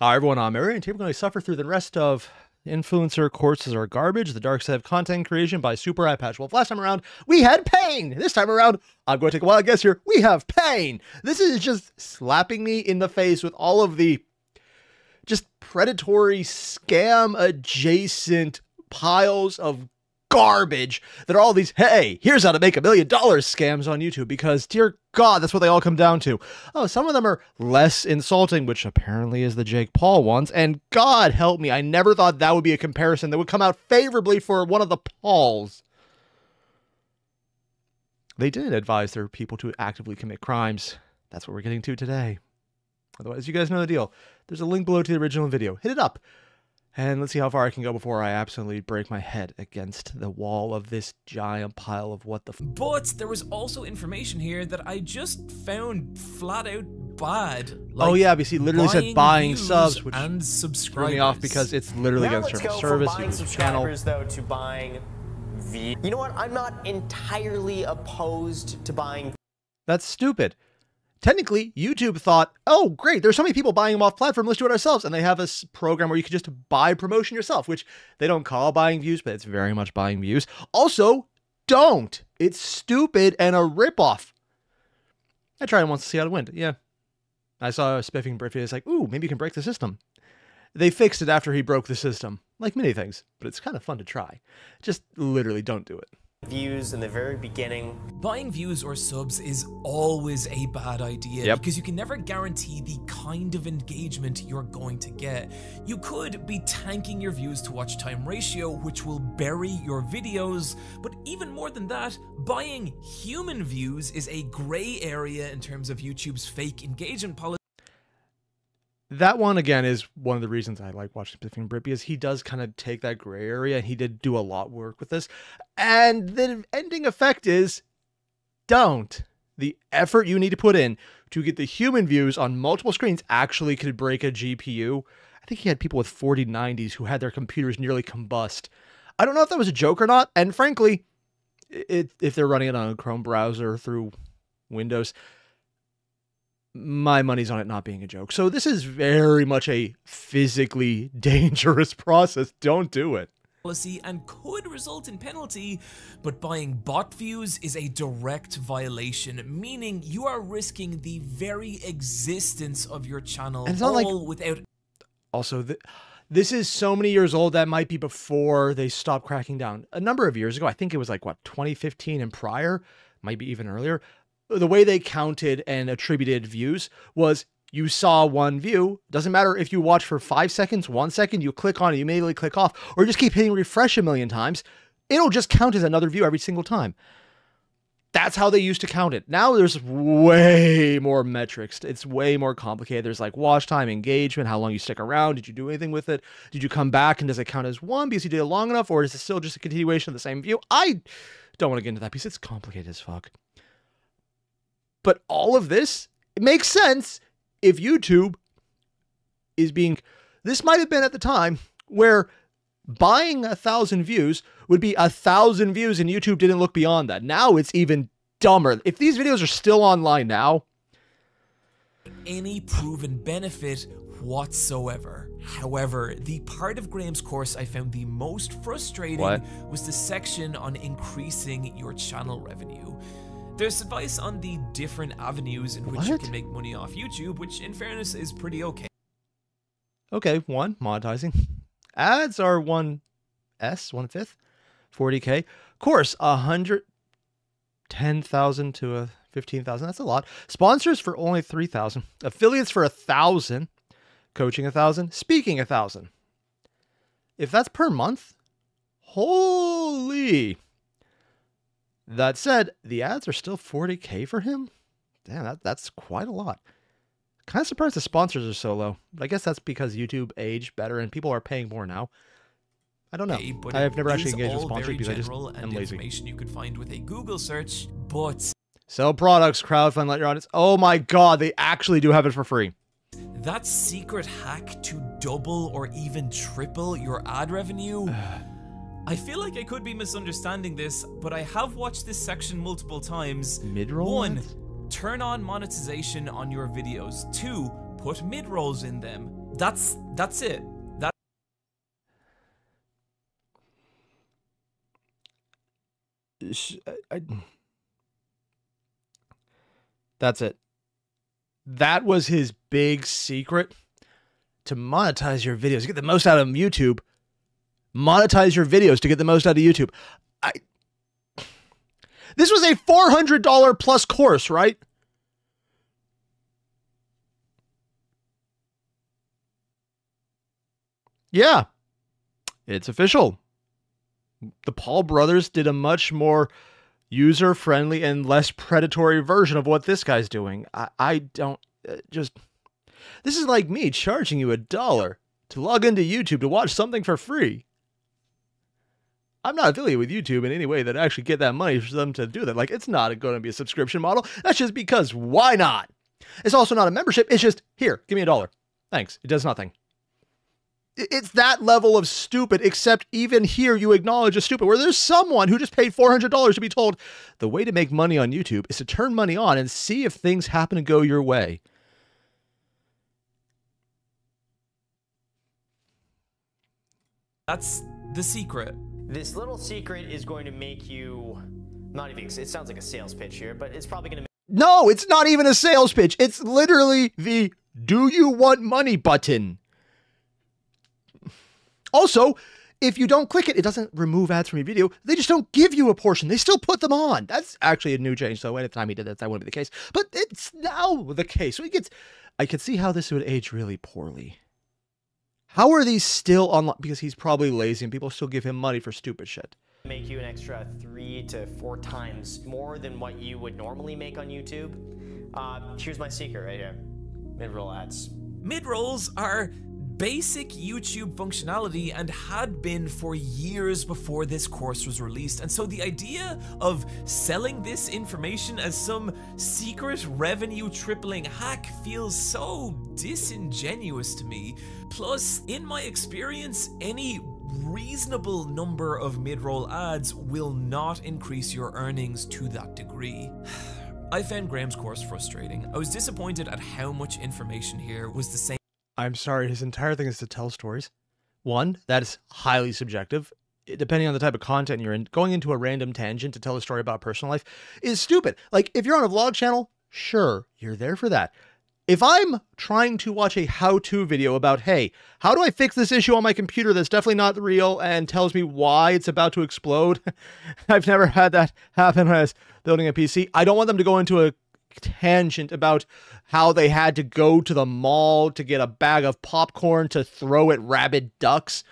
Hi everyone, I'm Mary, and today we're going to suffer through the rest of influencer courses are garbage, the dark side of content creation by Super Eye Patch. Well, last time around, we had pain. This time around, I'm going to take a wild guess here. We have pain. This is just slapping me in the face with all of the just predatory scam adjacent piles of garbage that are all these, hey, here's how to make $1 million scams on YouTube, because dear God, that's what they all come down to. Oh, some of them are less insulting, which apparently is the Jake Paul ones, and God help me, I never thought that would be a comparison that would come out favorably for one of the Pauls. They didn't advise their people to actively commit crimes. That's what we're getting to today. Otherwise, you guys know the deal. There's a link below to the original video. Hit it up. And let's see how far I can go before I absolutely break my head against the wall of this giant pile of what the f. But there was also information here that I just found flat out bad. Like, oh yeah, because he literally said buying subs, which and threw me off because it's literally against terms of service. Now let's go from buying subscribers though to buying views. You know what? I'm not entirely opposed to buying. That's stupid. Technically, YouTube thought, oh, great, there's so many people buying them off platform, let's do it ourselves. And they have a program where you can just buy promotion yourself, which they don't call buying views, but it's very much buying views. Also, don't. It's stupid and a ripoff. I tried it once to see how it went. Yeah. I saw a spiffing Brit video. It's like, ooh, maybe you can break the system. They fixed it after he broke the system. Like many things, but it's kind of fun to try. Just literally don't do it. Views in the very beginning. Buying views or subs is always a bad idea because you can never guarantee the kind of engagement you're going to get. You could be tanking your views to watch time ratio, which will bury your videos, but even more than that, buying human views is a gray area in terms of YouTube's fake engagement policy. That one, again, is one of the reasons I like watching Spiffing Brit, because he does kind of take that gray area, and he did do a lot of work with this. And the ending effect is, don't. The effort you need to put in to get the human views on multiple screens actually could break a GPU. I think he had people with 4090s who had their computers nearly combust. I don't know if that was a joke or not, and frankly, if they're running it on a Chrome browser through Windows, my money's on it not being a joke. So this is very much a physically dangerous process. Don't do it. And could result in penalty, but buying bot views is a direct violation, meaning you are risking the very existence of your channel, and it's not all without. Also, this is so many years old that might be before they stopped cracking down. A number of years ago, I think it was like, what, 2015 and prior, might be even earlier. The way they counted and attributed views was you saw one view. Doesn't matter if you watch for 5 seconds, 1 second, you click on it, you immediately click off, or just keep hitting refresh a million times. It'll just count as another view every single time. That's how they used to count it. Now there's way more metrics. It's way more complicated. There's like watch time, engagement, how long you stick around. Did you do anything with it? Did you come back and does it count as one because you did it long enough, or is it still just a continuation of the same view? I don't want to get into that because it's complicated as fuck. But all of this, it makes sense if YouTube is being, this might have been at the time where buying 1,000 views would be 1,000 views and YouTube didn't look beyond that. Now it's even dumber. If these videos are still online now. Any proven benefit whatsoever. However, the part of Graham's course I found the most frustrating was the section on increasing your channel revenue. There's advice on the different avenues in which you can make money off YouTube, which in fairness is pretty okay. Okay, one, monetizing. Ads are 1/5, 40K. Course, 110,000 to 15,000. That's a lot. Sponsors for only 3,000. Affiliates for 1,000. Coaching 1,000. Speaking 1,000. If that's per month, holy. That said, the ads are still 40K for him? Damn, that's quite a lot. Kind of surprised the sponsors are so low. But I guess that's because YouTube aged better and people are paying more now. I don't know. I've never actually engaged with sponsors because I just am lazy. Information you could find with a Google search, but sell products, crowdfund, let your audience. Oh my God, they actually do have it for free. That secret hack to double or even triple your ad revenue. I feel like I could be misunderstanding this, but I have watched this section multiple times. Mid-roll? 1. Turn on monetization on your videos. 2. Put mid-rolls in them. That's it. That's it. That was his big secret to monetize your videos. Get the most out of YouTube. Monetize your videos to get the most out of YouTube. This was a $400 plus course, right? Yeah, it's official. The Paul brothers did a much more user-friendly and less predatory version of what this guy's doing. I don't just... This is like me charging you $1 to log into YouTube to watch something for free. I'm not affiliated with YouTube in any way that I actually get that money for them to do that. Like, it's not going to be a subscription model. That's just because why not? It's also not a membership. It's just, here, give me $1. Thanks. It does nothing. It's that level of stupid, except even here you acknowledge a stupid, where there's someone who just paid $400 to be told the way to make money on YouTube is to turn money on and see if things happen to go your way. That's the secret. This little secret is going to make you, not even, it sounds like a sales pitch here, but it's probably going to make... No, it's not even a sales pitch. It's literally the "Do you want money" button. Also, if you don't click it, it doesn't remove ads from your video. They just don't give you a portion. They still put them on. That's actually a new change. So anytime he did that wouldn't be the case. But it's now the case. So I could see how this would age really poorly. How are these still online? Because he's probably lazy and people still give him money for stupid shit. Make you an extra 3 to 4 times more than what you would normally make on YouTube. Here's my secret right here. Mid-roll ads. Mid-rolls are basic YouTube functionality and had been for years before this course was released. And so the idea of selling this information as some secret revenue tripling hack feels so disingenuous to me. Plus, in my experience, any reasonable number of mid-roll ads will not increase your earnings to that degree. I found Graham's course frustrating. I was disappointed at how much information here was the same. I'm sorry, his entire thing is to tell stories. One, that is highly subjective. Depending on the type of content you're in, going into a random tangent to tell a story about personal life is stupid. Like, if you're on a vlog channel, sure, you're there for that. If I'm trying to watch a how-to video about, hey, how do I fix this issue on my computer that's definitely not real and tells me why it's about to explode? I've never had that happen when I was building a PC. I don't want them to go into a tangent about how they had to go to the mall to get a bag of popcorn to throw at rabid ducks.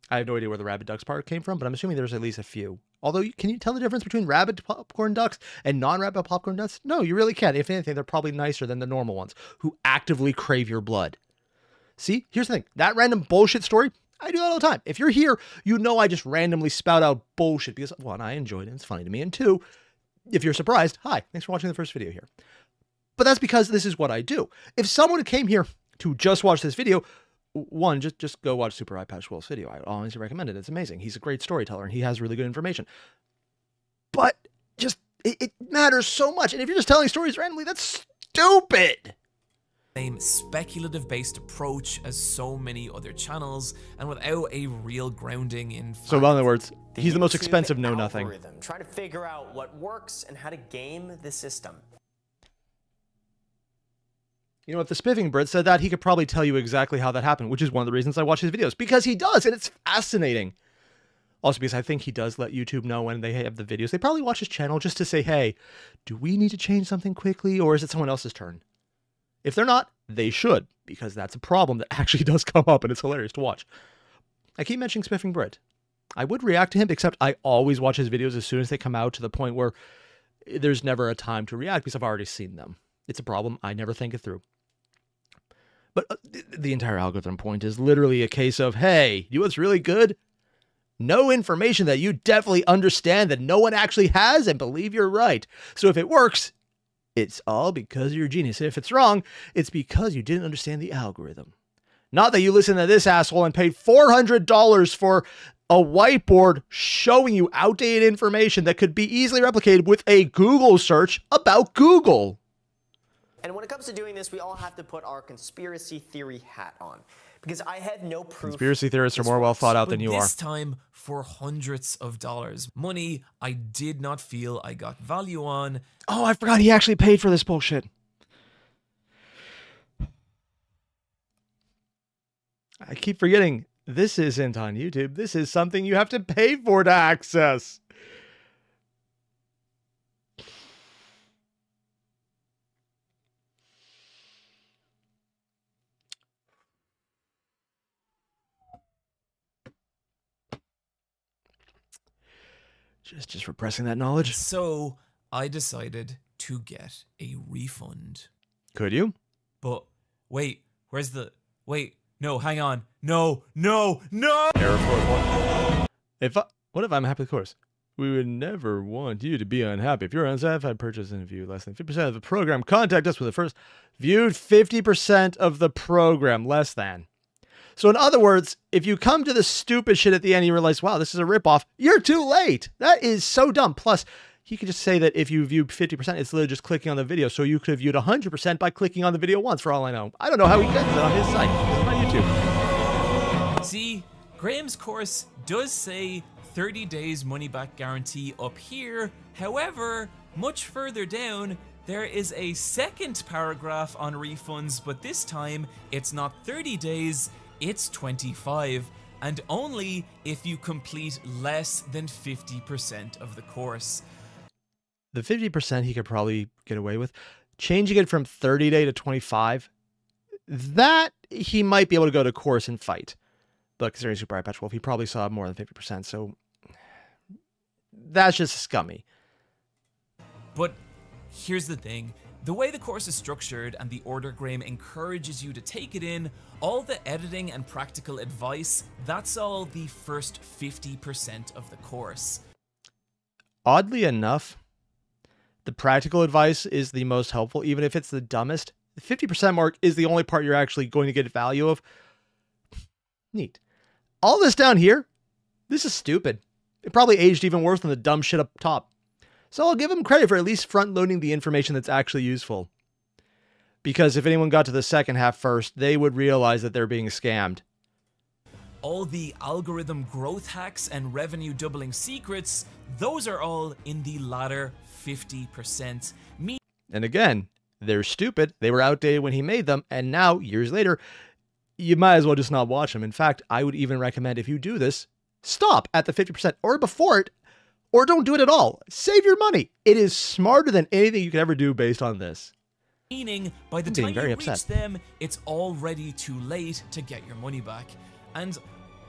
I have no idea where the rabid ducks part came from, but I'm assuming there's at least a few. Although, can you tell the difference between rabid popcorn ducks and non-rabid popcorn ducks? No, you really can't. If anything, they're probably nicer than the normal ones who actively crave your blood. See, here's the thing. That random bullshit story, I do that all the time. If you're here, you know I just randomly spout out bullshit because, one, I enjoyed it. It's funny to me. And two, if you're surprised, hi, thanks for watching the first video here. But that's because this is what I do. If someone came here to just watch this video, one, just go watch Super Eyepatch Wolf's video. I honestly recommend it. It's amazing. He's a great storyteller and he has really good information. But just, it matters so much. And if you're just telling stories randomly, that's stupid. Same speculative-based approach as so many other channels, and without a real grounding in fact. So in other words, he's the most expensive know-nothing. Trying to figure out what works and how to game the system. You know, if the Spiffing Brit said that, he could probably tell you exactly how that happened, which is one of the reasons I watch his videos. Because he does, and it's fascinating. Also because I think he does let YouTube know when they have the videos. They probably watch his channel just to say, hey, do we need to change something quickly, or is it someone else's turn? If they're not, they should, because that's a problem that actually does come up, and it's hilarious to watch. I keep mentioning Spiffing Brit. I would react to him, except I always watch his videos as soon as they come out, to the point where there's never a time to react because I've already seen them. It's a problem. I never think it through. But the entire algorithm point is literally a case of, hey, you know what's really good? No information that you definitely understand that no one actually has, and believe you're right. So if it works, it's all because you're a genius. If it's wrong, it's because you didn't understand the algorithm. Not that you listened to this asshole and paid $400 for a whiteboard showing you outdated information that could be easily replicated with a Google search about Google. And when it comes to doing this, we all have to put our conspiracy theory hat on. Because I have no proof. Conspiracy theorists are more well thought out than you are. This time for hundreds of dollars. Money I did not feel I got value on. Oh, I forgot he actually paid for this bullshit. I keep forgetting. This isn't on YouTube. This is something you have to pay for to access. Just repressing that knowledge. So I decided to get a refund. Could you? But wait, where's the... Wait, no, hang on. No, no, no! Error 4. What if I'm happy with the course? We would never want you to be unhappy. If you're unsatisfied, purchase and view less than 50% of the program. Contact us with the first viewed 50% of the program. Less than. So in other words, if you come to the stupid shit at the end and you realize, wow, this is a ripoff, you're too late. That is so dumb. Plus, he could just say that if you view 50%, it's literally just clicking on the video. So you could have viewed 100% by clicking on the video once, for all I know. I don't know how he gets it on his site. It's on YouTube. See, Graham's course does say 30 days money back guarantee up here. However, much further down, there is a second paragraph on refunds, but this time it's not 30 days, it's 25, and only if you complete less than 50% of the course. The 50% he could probably get away with. Changing it from 30 day to 25, that he might be able to go to course and fight. But considering Super Patch Wolf, he probably saw more than 50%, so that's just scummy. But here's the thing. The way the course is structured and the order Graham encourages you to take it in, all the editing and practical advice, that's all the first 50% of the course. Oddly enough, the practical advice is the most helpful, even if it's the dumbest. The 50% mark is the only part you're actually going to get value of. Neat. All this down here, this is stupid. It probably aged even worse than the dumb shit up top. So I'll give him credit for at least front-loading the information that's actually useful. Because if anyone got to the second half first, they would realize that they're being scammed. All the algorithm growth hacks and revenue doubling secrets, those are all in the latter 50%. And again, they're stupid. They were outdated when he made them, and now, years later, you might as well just not watch them. In fact, I would even recommend if you do this, stop at the 50% or before it, or don't do it at all. Save your money. It is smarter than anything you could ever do based on this. Meaning, by the time you reach them, it's already too late to get your money back. And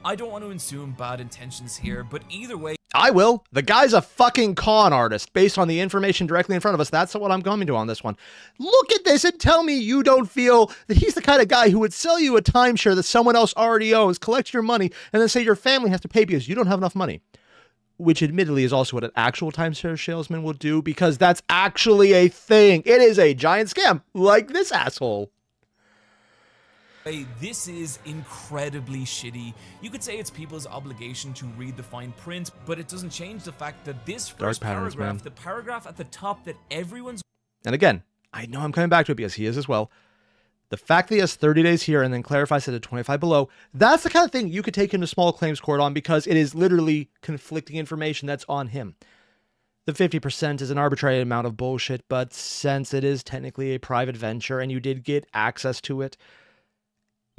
I don't want to assume bad intentions here, but either way... I will. The guy's a fucking con artist based on the information directly in front of us. That's what I'm coming to on this one. Look at this and tell me you don't feel that he's the kind of guy who would sell you a timeshare that someone else already owns, collect your money, and then say your family has to pay because you don't have enough money. Which admittedly is also what an actual timeshare salesman will do, because that's actually a thing. It is a giant scam, like this asshole. This is incredibly shitty. You could say it's people's obligation to read the fine print, but it doesn't change the fact that this first paragraph, the paragraph at the top that everyone's... And again, I know I'm coming back to it because he is as well. The fact that he has 30 days here and then clarifies it at 25 below, that's the kind of thing you could take him to small claims court on, because it is literally conflicting information that's on him. The 50% is an arbitrary amount of bullshit, but since it is technically a private venture and you did get access to it,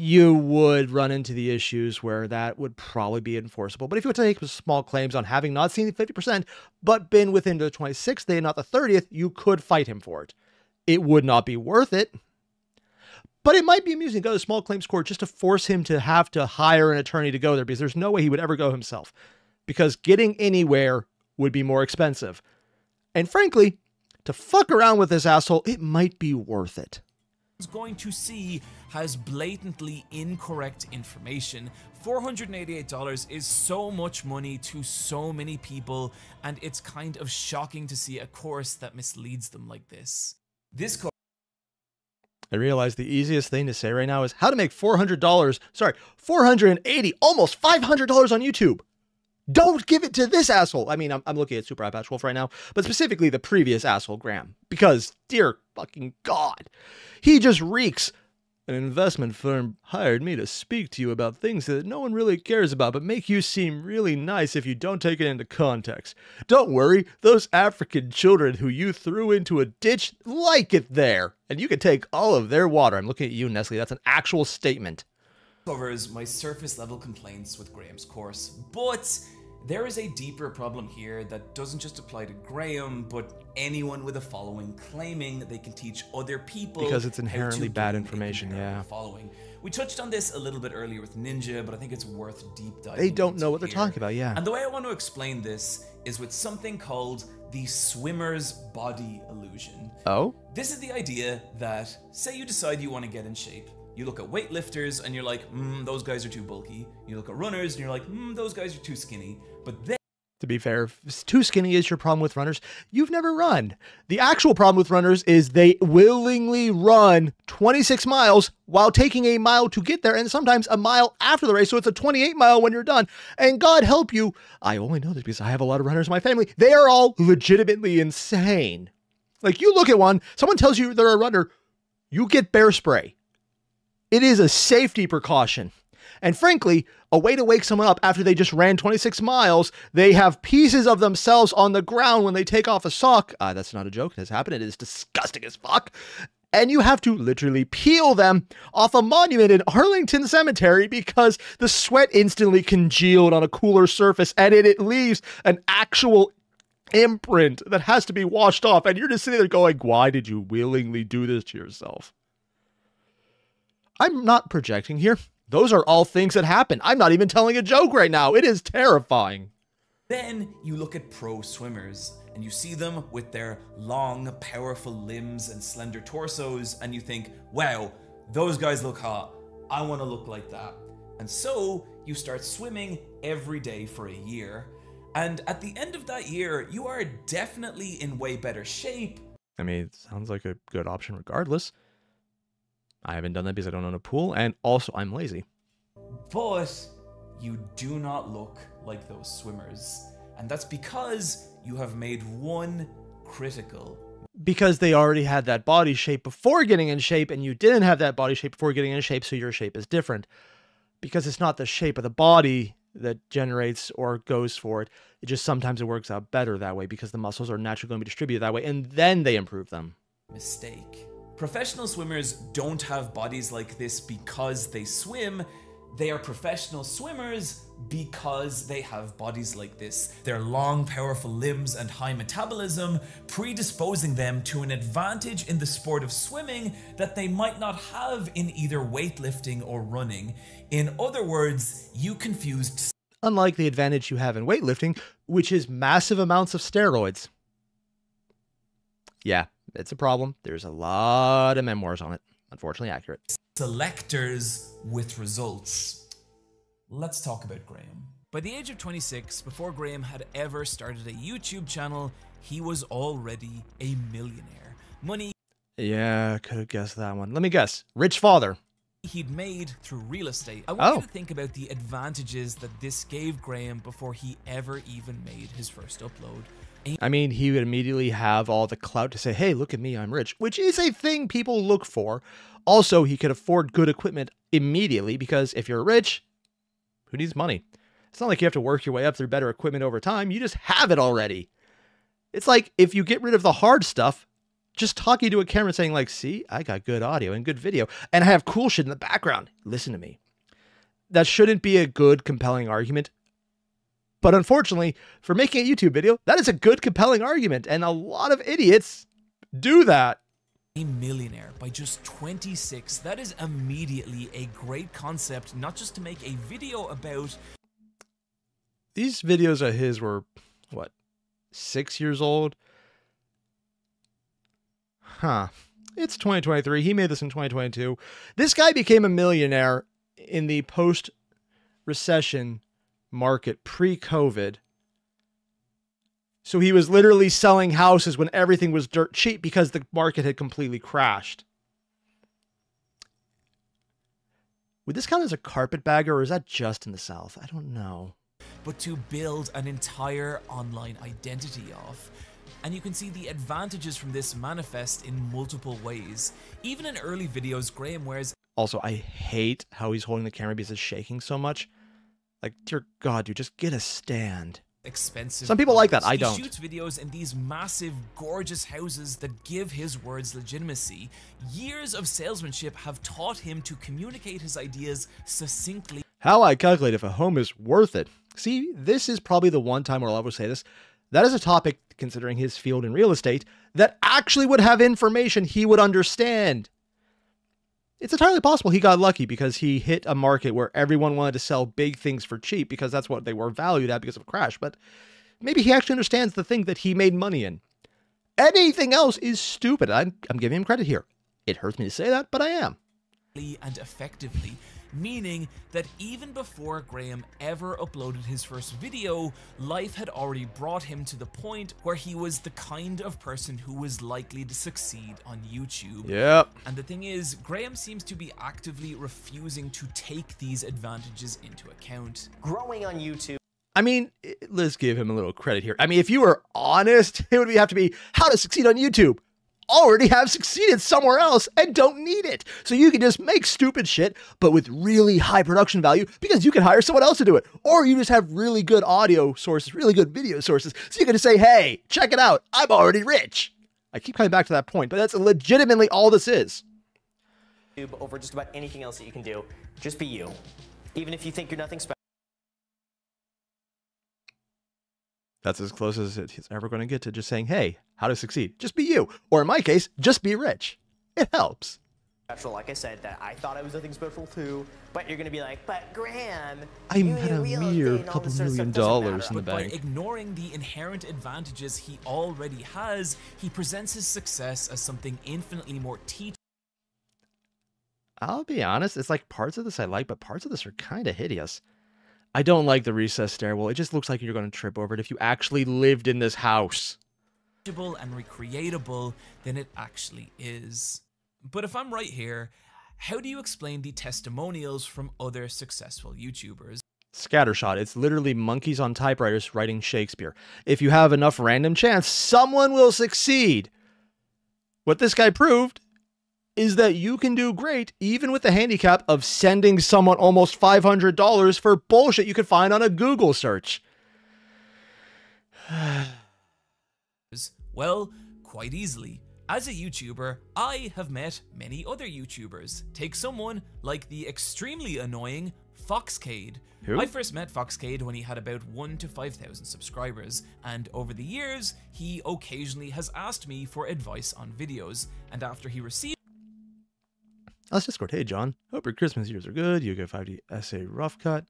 you would run into the issues where that would probably be enforceable. But if you were to take small claims on having not seen the 50%, but been within the 26th day, not the 30th, you could fight him for it. It would not be worth it. But it might be amusing to go to small claims court just to force him to have to hire an attorney to go there, because there's no way he would ever go himself. Because getting anywhere would be more expensive. And frankly, to fuck around with this asshole, it might be worth it. Going to see has blatantly incorrect information. $488 is so much money to so many people, and it's kind of shocking to see a course that misleads them like this. I realize the easiest thing to say right now is how to make $480, almost $500 on YouTube. Don't give it to this asshole. I mean, I'm looking at Super Eye Patch Wolf right now, but specifically the previous asshole, Graham, because, dear fucking God, he just reeks. An investment firm hired me to speak to you about things that no one really cares about, but make you seem really nice if you don't take it into context. Don't worry, those African children who you threw into a ditch like it there, and you can take all of their water. I'm looking at you, Nestle. That's an actual statement. Covers my surface level complaints with Graham's course, but there is a deeper problem here that doesn't just apply to Graham, but anyone with a following claiming that they can teach other people, because it's inherently bad information. Yeah. Following. We touched on this a little bit earlier with Ninja, but I think it's worth deep diving. They don't know what they're talking about, yeah. And the way I want to explain this is with something called the swimmer's body illusion. Oh? This is the idea that, say you decide you want to get in shape. You look at weightlifters and you're like, those guys are too bulky. You look at runners and you're like, those guys are too skinny. But then, to be fair, if too skinny is your problem with runners, you've never run. The actual problem with runners is they willingly run 26 miles while taking a mile to get there, and sometimes a mile after the race, so it's a 28-mile when you're done. And God help you, I only know this because I have a lot of runners in my family. They are all legitimately insane. Like, you look at one, someone tells you they're a runner, you get bear spray. It is a safety precaution. And frankly, a way to wake someone up after they just ran 26 miles, they have pieces of themselves on the ground when they take off a sock. That's not a joke. It has happened. It is disgusting as fuck. And you have to literally peel them off a monument in Arlington Cemetery because the sweat instantly congealed on a cooler surface and it leaves an actual imprint that has to be washed off. And you're just sitting there going, why did you willingly do this to yourself? I'm not projecting here. Those are all things that happen. I'm not even telling a joke right now. It is terrifying. Then you look at pro swimmers and you see them with their long, powerful limbs and slender torsos, and you think, wow, those guys look hot. I want to look like that. And so you start swimming every day for a year. And at the end of that year, you are definitely in way better shape. I mean, it sounds like a good option regardless. I haven't done that because I don't own a pool, and also I'm lazy. But you do not look like those swimmers. And that's because you have made one critical. Because they already had that body shape before getting in shape, and you didn't have that body shape before getting in shape, so your shape is different. Because it's not the shape of the body that generates or goes for it. It just sometimes it works out better that way because the muscles are naturally going to be distributed that way, and then they improve them. Mistake. Professional swimmers don't have bodies like this because they swim. They are professional swimmers because they have bodies like this. Their long, powerful limbs and high metabolism predisposing them to an advantage in the sport of swimming that they might not have in either weightlifting or running. In other words, you confused. Unlike the advantage you have in weightlifting, which is massive amounts of steroids. Yeah. It's a problem. There's a lot of memoirs on it. Unfortunately accurate. Selectors with results. Let's talk about Graham. By the age of 26, before Graham had ever started a YouTube channel, he was already a millionaire. Money. Yeah, I could have guessed that one. Let me guess. Rich father. He'd made through real estate. I want you to think about the advantages that this gave Graham before he ever even made his first upload. I mean, he would immediately have all the clout to say, hey, look at me, I'm rich, which is a thing people look for. Also, he could afford good equipment immediately because if you're rich, who needs money? It's not like you have to work your way up through better equipment over time. You just have it already. It's like if you get rid of the hard stuff, just talking to a camera saying like, see, I got good audio and good video and I have cool shit in the background. Listen to me. That shouldn't be a good, compelling argument. But unfortunately, for making a YouTube video, that is a good, compelling argument, and a lot of idiots do that. A millionaire by just 26. That is immediately a great concept, not just to make a video about. These videos of his were, what, 6 years old? Huh. It's 2023. He made this in 2022. This guy became a millionaire in the post-recession market pre-COVID. So he was literally selling houses when everything was dirt cheap because the market had completely crashed. Would this count as a carpetbagger, or is that just in the South? I don't know. but to build an entire online identity off. And you can see the advantages from this manifest in multiple ways. Even in early videos, Graham wears... Also, I hate how he's holding the camera because it's shaking so much. Like, dear God, dude, just get a stand. Expensive. Some people like that, I don't. He shoots videos in these massive, gorgeous houses that give his words legitimacy. Years of salesmanship have taught him to communicate his ideas succinctly. How I calculate if a home is worth it. See, this is probably the one time where I'll ever say this. That is a topic, considering his field in real estate, that actually would have information he would understand. It's entirely possible he got lucky because he hit a market where everyone wanted to sell big things for cheap because that's what they were valued at because of a crash. But maybe he actually understands the thing that he made money in. Anything else is stupid. I'm giving him credit here. It hurts me to say that, but I am. And effectively, meaning that even before Graham ever uploaded his first video, life had already brought him to the point where he was the kind of person who was likely to succeed on YouTube. Yep. And the thing is, Graham seems to be actively refusing to take these advantages into account. Growing on YouTube. I mean, let's give him a little credit here. I mean, if you were honest, it would have to be how to succeed on YouTube. Already have succeeded somewhere else and don't need it. So you can just make stupid shit, but with really high production value because you can hire someone else to do it. Or you just have really good audio sources, really good video sources. So you can just say, hey, check it out. I'm already rich. I keep coming back to that point, but that's legitimately all this is. Over just about anything else that you can do. Just be you. Even if you think you're nothing special. That's as close as it's ever going to get to just saying, hey, how to succeed. Just be you. Or in my case, just be rich. It helps. Like I said, that I thought I was nothing special too, but you're going to be like, but Graham, I had a mere couple $1 million in the bank. By ignoring the inherent advantages he already has, he presents his success as something infinitely more teachable. I'll be honest, it's like parts of this I like, but parts of this are kind of hideous. I don't like the recessed stairwell. It just looks like you're going to trip over it if you actually lived in this house. And recreatable than it actually is. But if I'm right here, how do you explain the testimonials from other successful YouTubers? Scattershot. It's literally monkeys on typewriters writing Shakespeare. If you have enough random chance, someone will succeed. What this guy proved is that you can do great even with the handicap of sending someone almost $500 for bullshit you could find on a Google search. Well, quite easily. As a YouTuber, I have met many other YouTubers. Take someone like the extremely annoying Foxcade. Who? I first met Foxcade when he had about 1,000 to 5,000 subscribers, and over the years, he occasionally has asked me for advice on videos, and after he received Let's Discord. Hey, John. Hope your Christmas years are good. You get 5D essay rough cut.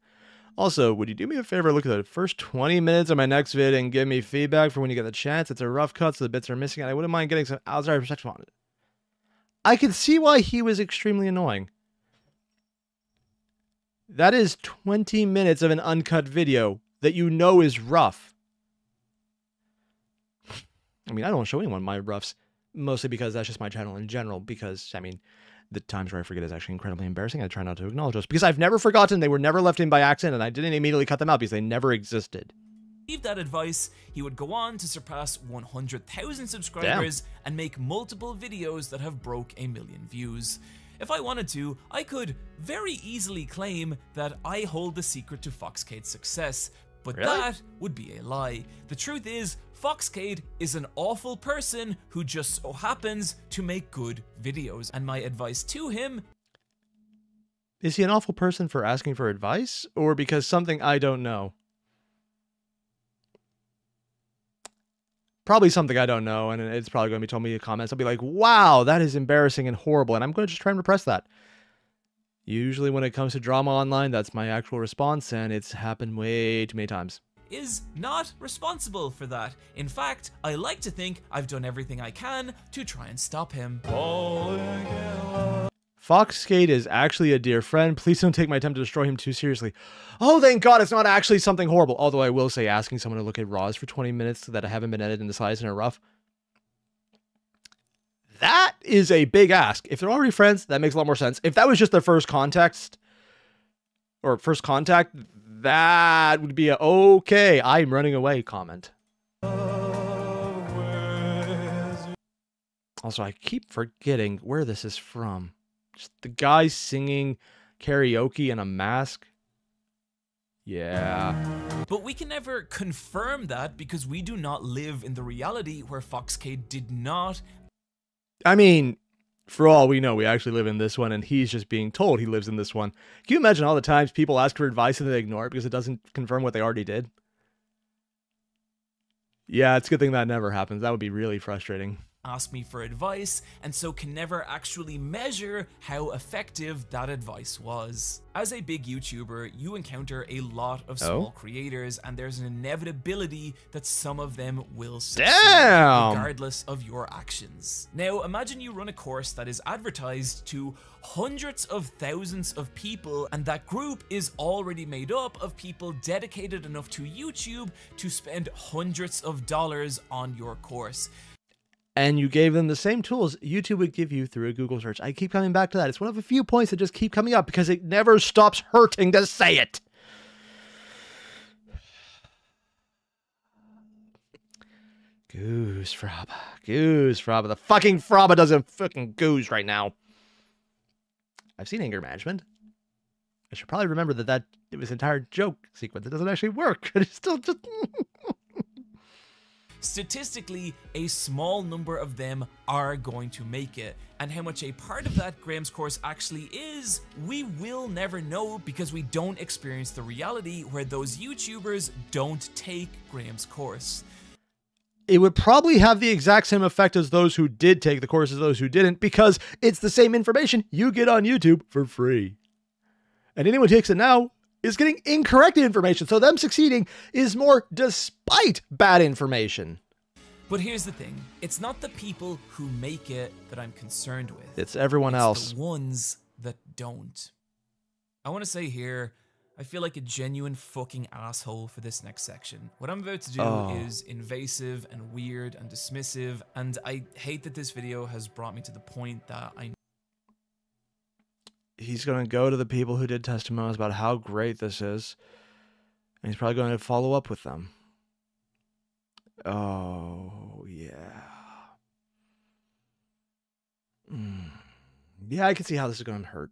Also, would you do me a favor? Look at the first 20 minutes of my next vid and give me feedback for when you get the chance. It's a rough cut, so the bits are missing, and I wouldn't mind getting some outside perspective on it. I can see why he was extremely annoying. That is 20 minutes of an uncut video that you know is rough. I mean, I don't show anyone my roughs, mostly because that's just my channel in general, because, I mean, the times where I forget is actually incredibly embarrassing. I try not to acknowledge those because I've never forgotten. They were never left in by accident, and I didn't immediately cut them out because they never existed. That advice, he would go on to surpass 100,000 subscribers and make multiple videos that have broke 1 million views. If I wanted to, I could very easily claim that I hold the secret to Foxcade's success, but that would be a lie. The truth is, Foxcade is an awful person who just so happens to make good videos, and my advice to him... Is he an awful person for asking for advice, or because something I don't know? Probably something I don't know, and it's probably going to be told me in the comments. I'll be like, wow, that is embarrassing and horrible, and I'm going to just try and repress that. Usually when it comes to drama online, that's my actual response, and it's happened way too many times. Is not responsible for that. In fact, I like to think I've done everything I can to try and stop him. Foxcade is actually a dear friend. Please don't take my attempt to destroy him too seriously. Oh, thank God it's not actually something horrible. Although I will say asking someone to look at RAWs for 20 minutes that haven't been edited in the size and are rough. That is a big ask. If they're already friends, that makes a lot more sense. If that was just their first contact, That would be a okay, I'm running away comment. Also, I keep forgetting where this is from. Just the guy singing karaoke in a mask. Yeah. But we can never confirm that because we do not live in the reality where Foxcade did not. I mean, for all we know, we actually live in this one, and he's just being told he lives in this one. Can you imagine all the times people ask for advice and they ignore it because it doesn't confirm what they already did? Yeah, it's a good thing that never happens. That would be really frustrating. Ask me for advice, and so can never actually measure how effective that advice was. As a big YouTuber, you encounter a lot of small creators, and there's an inevitability that some of them will succeed, regardless of your actions. Now, imagine you run a course that is advertised to hundreds of thousands of people, and that group is already made up of people dedicated enough to YouTube to spend hundreds of dollars on your course. And you gave them the same tools YouTube would give you through a Google search. I keep coming back to that. It's one of a few points that just keep coming up because it never stops hurting to say it. Goose Fraba. Goose Fraba. The fucking Fraba doesn't fucking goose right now. I've seen anger management. I should probably remember that it was an entire joke sequence. It doesn't actually work. It's still just... Statistically, a small number of them are going to make it, and how much a part of that Graham's course actually is, we will never know because we don't experience the reality where those YouTubers don't take Graham's course. It would probably have the exact same effect as those who did take the course as those who didn't, because it's the same information you get on YouTube for free. And anyone who takes it now is getting incorrect information, so them succeeding is more despite bad information. But here's the thing, it's not the people who make it that I'm concerned with. It's everyone else. The ones that don't. I want to say here, I feel like a genuine fucking asshole for this next section. What I'm about to do is invasive and weird and dismissive, and I hate that this video has brought me to the point that he's going to go to the people who did testimonials about how great this is, and he's probably going to follow up with them. Oh, yeah. Yeah, I can see how this is going to hurt.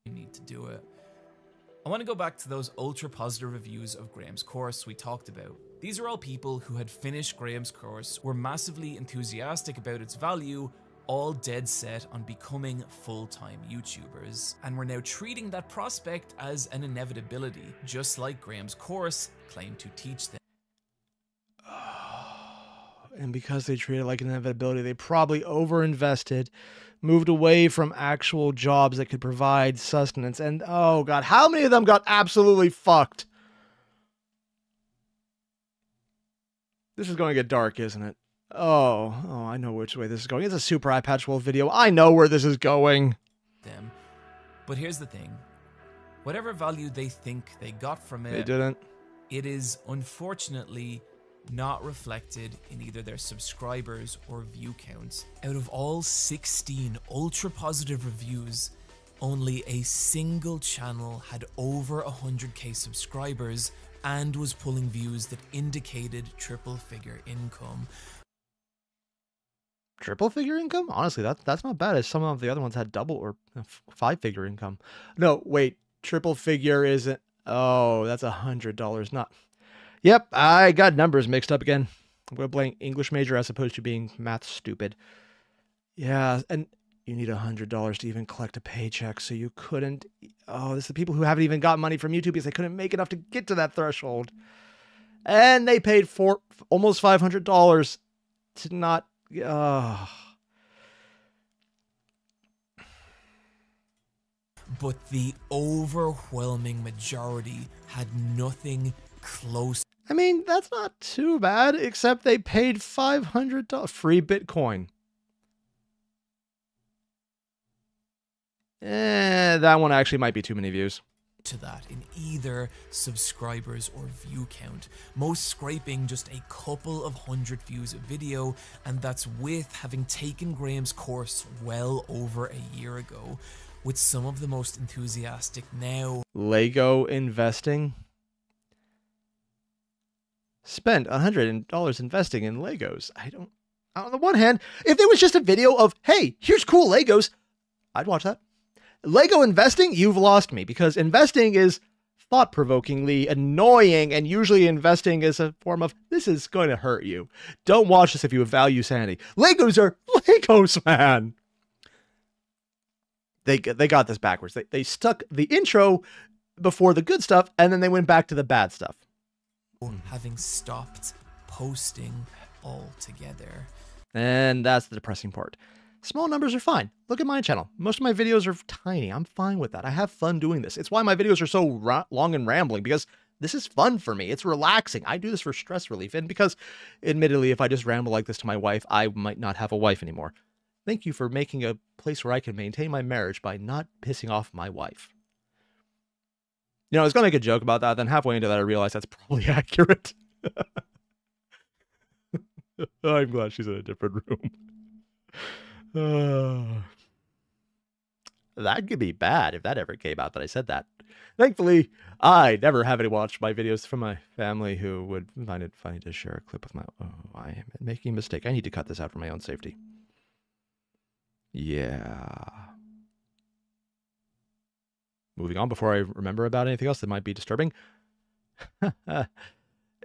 You need to do it. I want to go back to those ultra positive reviews of Graham's course we talked about. These are all people who had finished Graham's course, were massively enthusiastic about its value, all dead set on becoming full-time YouTubers, and we're now treating that prospect as an inevitability, just like Graham's course claimed to teach them. And because they treat it like an inevitability, they probably overinvested, moved away from actual jobs that could provide sustenance, and oh god, how many of them got absolutely fucked? This is going to get dark, isn't it? Oh, I know which way this is going. It's a super iPatchWolf video. I know where this is going. But here's the thing. Whatever value they think they got from it, they didn't. It is unfortunately not reflected in either their subscribers or view counts. Out of all 16 ultra positive reviews, only a single channel had over 100k subscribers and was pulling views that indicated triple-figure income. Triple-figure income? Honestly, that's not bad. As some of the other ones had double or five-figure income. No, wait. Triple-figure isn't... Oh, that's $100. Not... Yep, I got numbers mixed up again. I'm going to blame English major as opposed to being math stupid. Yeah, and you need $100 to even collect a paycheck, so you couldn't... Oh, this is the people who haven't even got money from YouTube because they couldn't make enough to get to that threshold. And they paid almost $500 to not... But the overwhelming majority had nothing close. I mean, that's not too bad, except they paid $500 free Bitcoin. That one actually might be too many views. To that in either subscribers or view count, most scraping just a couple of 100 views a video, and that's with having taken Graham's course well over a year ago, with some of the most enthusiastic now. Lego investing? spent $100 investing in Legos. On the one hand, if there was just a video of, hey, here's cool Legos, I'd watch that. Lego investing, you've lost me, because investing is thought-provokingly annoying, and usually investing is a form of, this is going to hurt you. Don't watch this if you value sanity. Legos are Legos, man. They got this backwards. They stuck the intro before the good stuff, and then they went back to the bad stuff. Having stopped posting altogether. And that's the depressing part. Small numbers are fine. Look at my channel. Most of my videos are tiny. I'm fine with that. I have fun doing this. It's why my videos are so long and rambling, because this is fun for me. It's relaxing. I do this for stress relief. And because, admittedly, if I just ramble like this to my wife, I might not have a wife anymore. Thank you for making a place where I can maintain my marriage by not pissing off my wife. You know, I was going to make a joke about that. Then halfway into that, I realized that's probably accurate. I'm glad she's in a different room. That could be bad if that ever came out that I said that. Thankfully, I never have anyone watch my videos from my family who would find it funny to share a clip with my... Oh, I am making a mistake. I need to cut this out for my own safety. Yeah. Moving on before I remember about anything else that might be disturbing.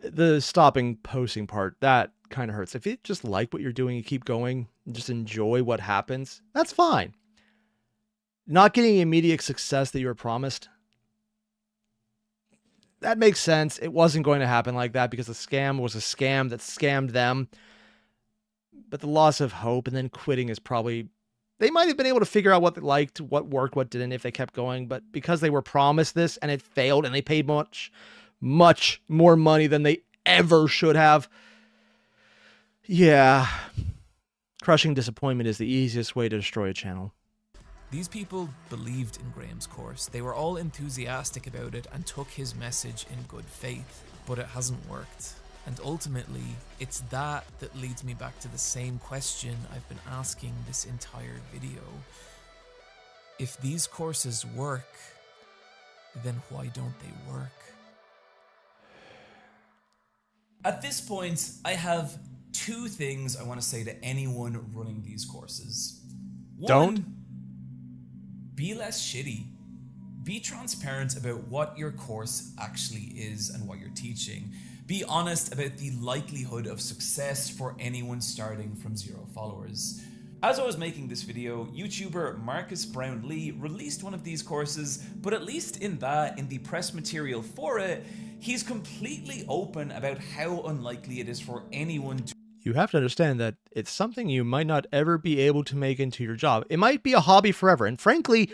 The stopping posting part, that kind of hurts. If you just like what you're doing and keep going, and just enjoy what happens, that's fine. Not getting immediate success that you were promised, that makes sense. It wasn't going to happen like that because the scam was a scam that scammed them. But the loss of hope and then quitting is probably... They might have been able to figure out what they liked, what worked, what didn't if they kept going. But because they were promised this and it failed and they paid much more money than they ever should have. Yeah. Crushing disappointment is the easiest way to destroy a channel. These people believed in Graham's course. They were all enthusiastic about it and took his message in good faith. But it hasn't worked. And ultimately, it's that leads me back to the same question I've been asking this entire video. If these courses work, then why don't they work? At this point, I have two things I want to say to anyone running these courses. One, be less shitty. Be transparent about what your course actually is and what you're teaching. Be honest about the likelihood of success for anyone starting from 0 followers. As I was making this video, YouTuber Marcus Brownlee released one of these courses, but at least in the press material for it, he's completely open about how unlikely it is for anyone to... You have to understand that it's something you might not ever be able to make into your job. It might be a hobby forever, and frankly,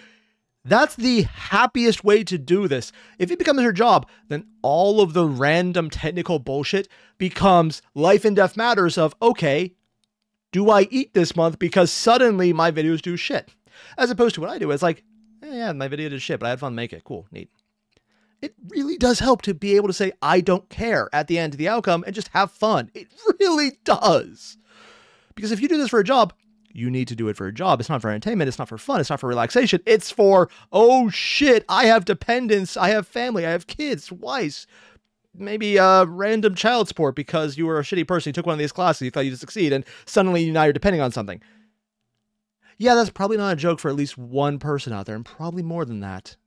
that's the happiest way to do this. If it becomes your job, then all of the random technical bullshit becomes life and death matters of, okay, do I eat this month because suddenly my videos do shit? As opposed to what I do, it's like, yeah, my video did shit, but I had fun making it. Cool, neat. It really does help to be able to say, I don't care at the end of the outcome and just have fun. It really does. Because if you do this for a job, you need to do it for a job. It's not for entertainment. It's not for fun. It's not for relaxation. It's for, oh shit, I have dependents. I have family. I have kids, wives, maybe random child support because you were a shitty person. You took one of these classes. You thought you'd succeed. And suddenly now you're depending on something. Yeah, that's probably not a joke for at least one person out there, and probably more than that.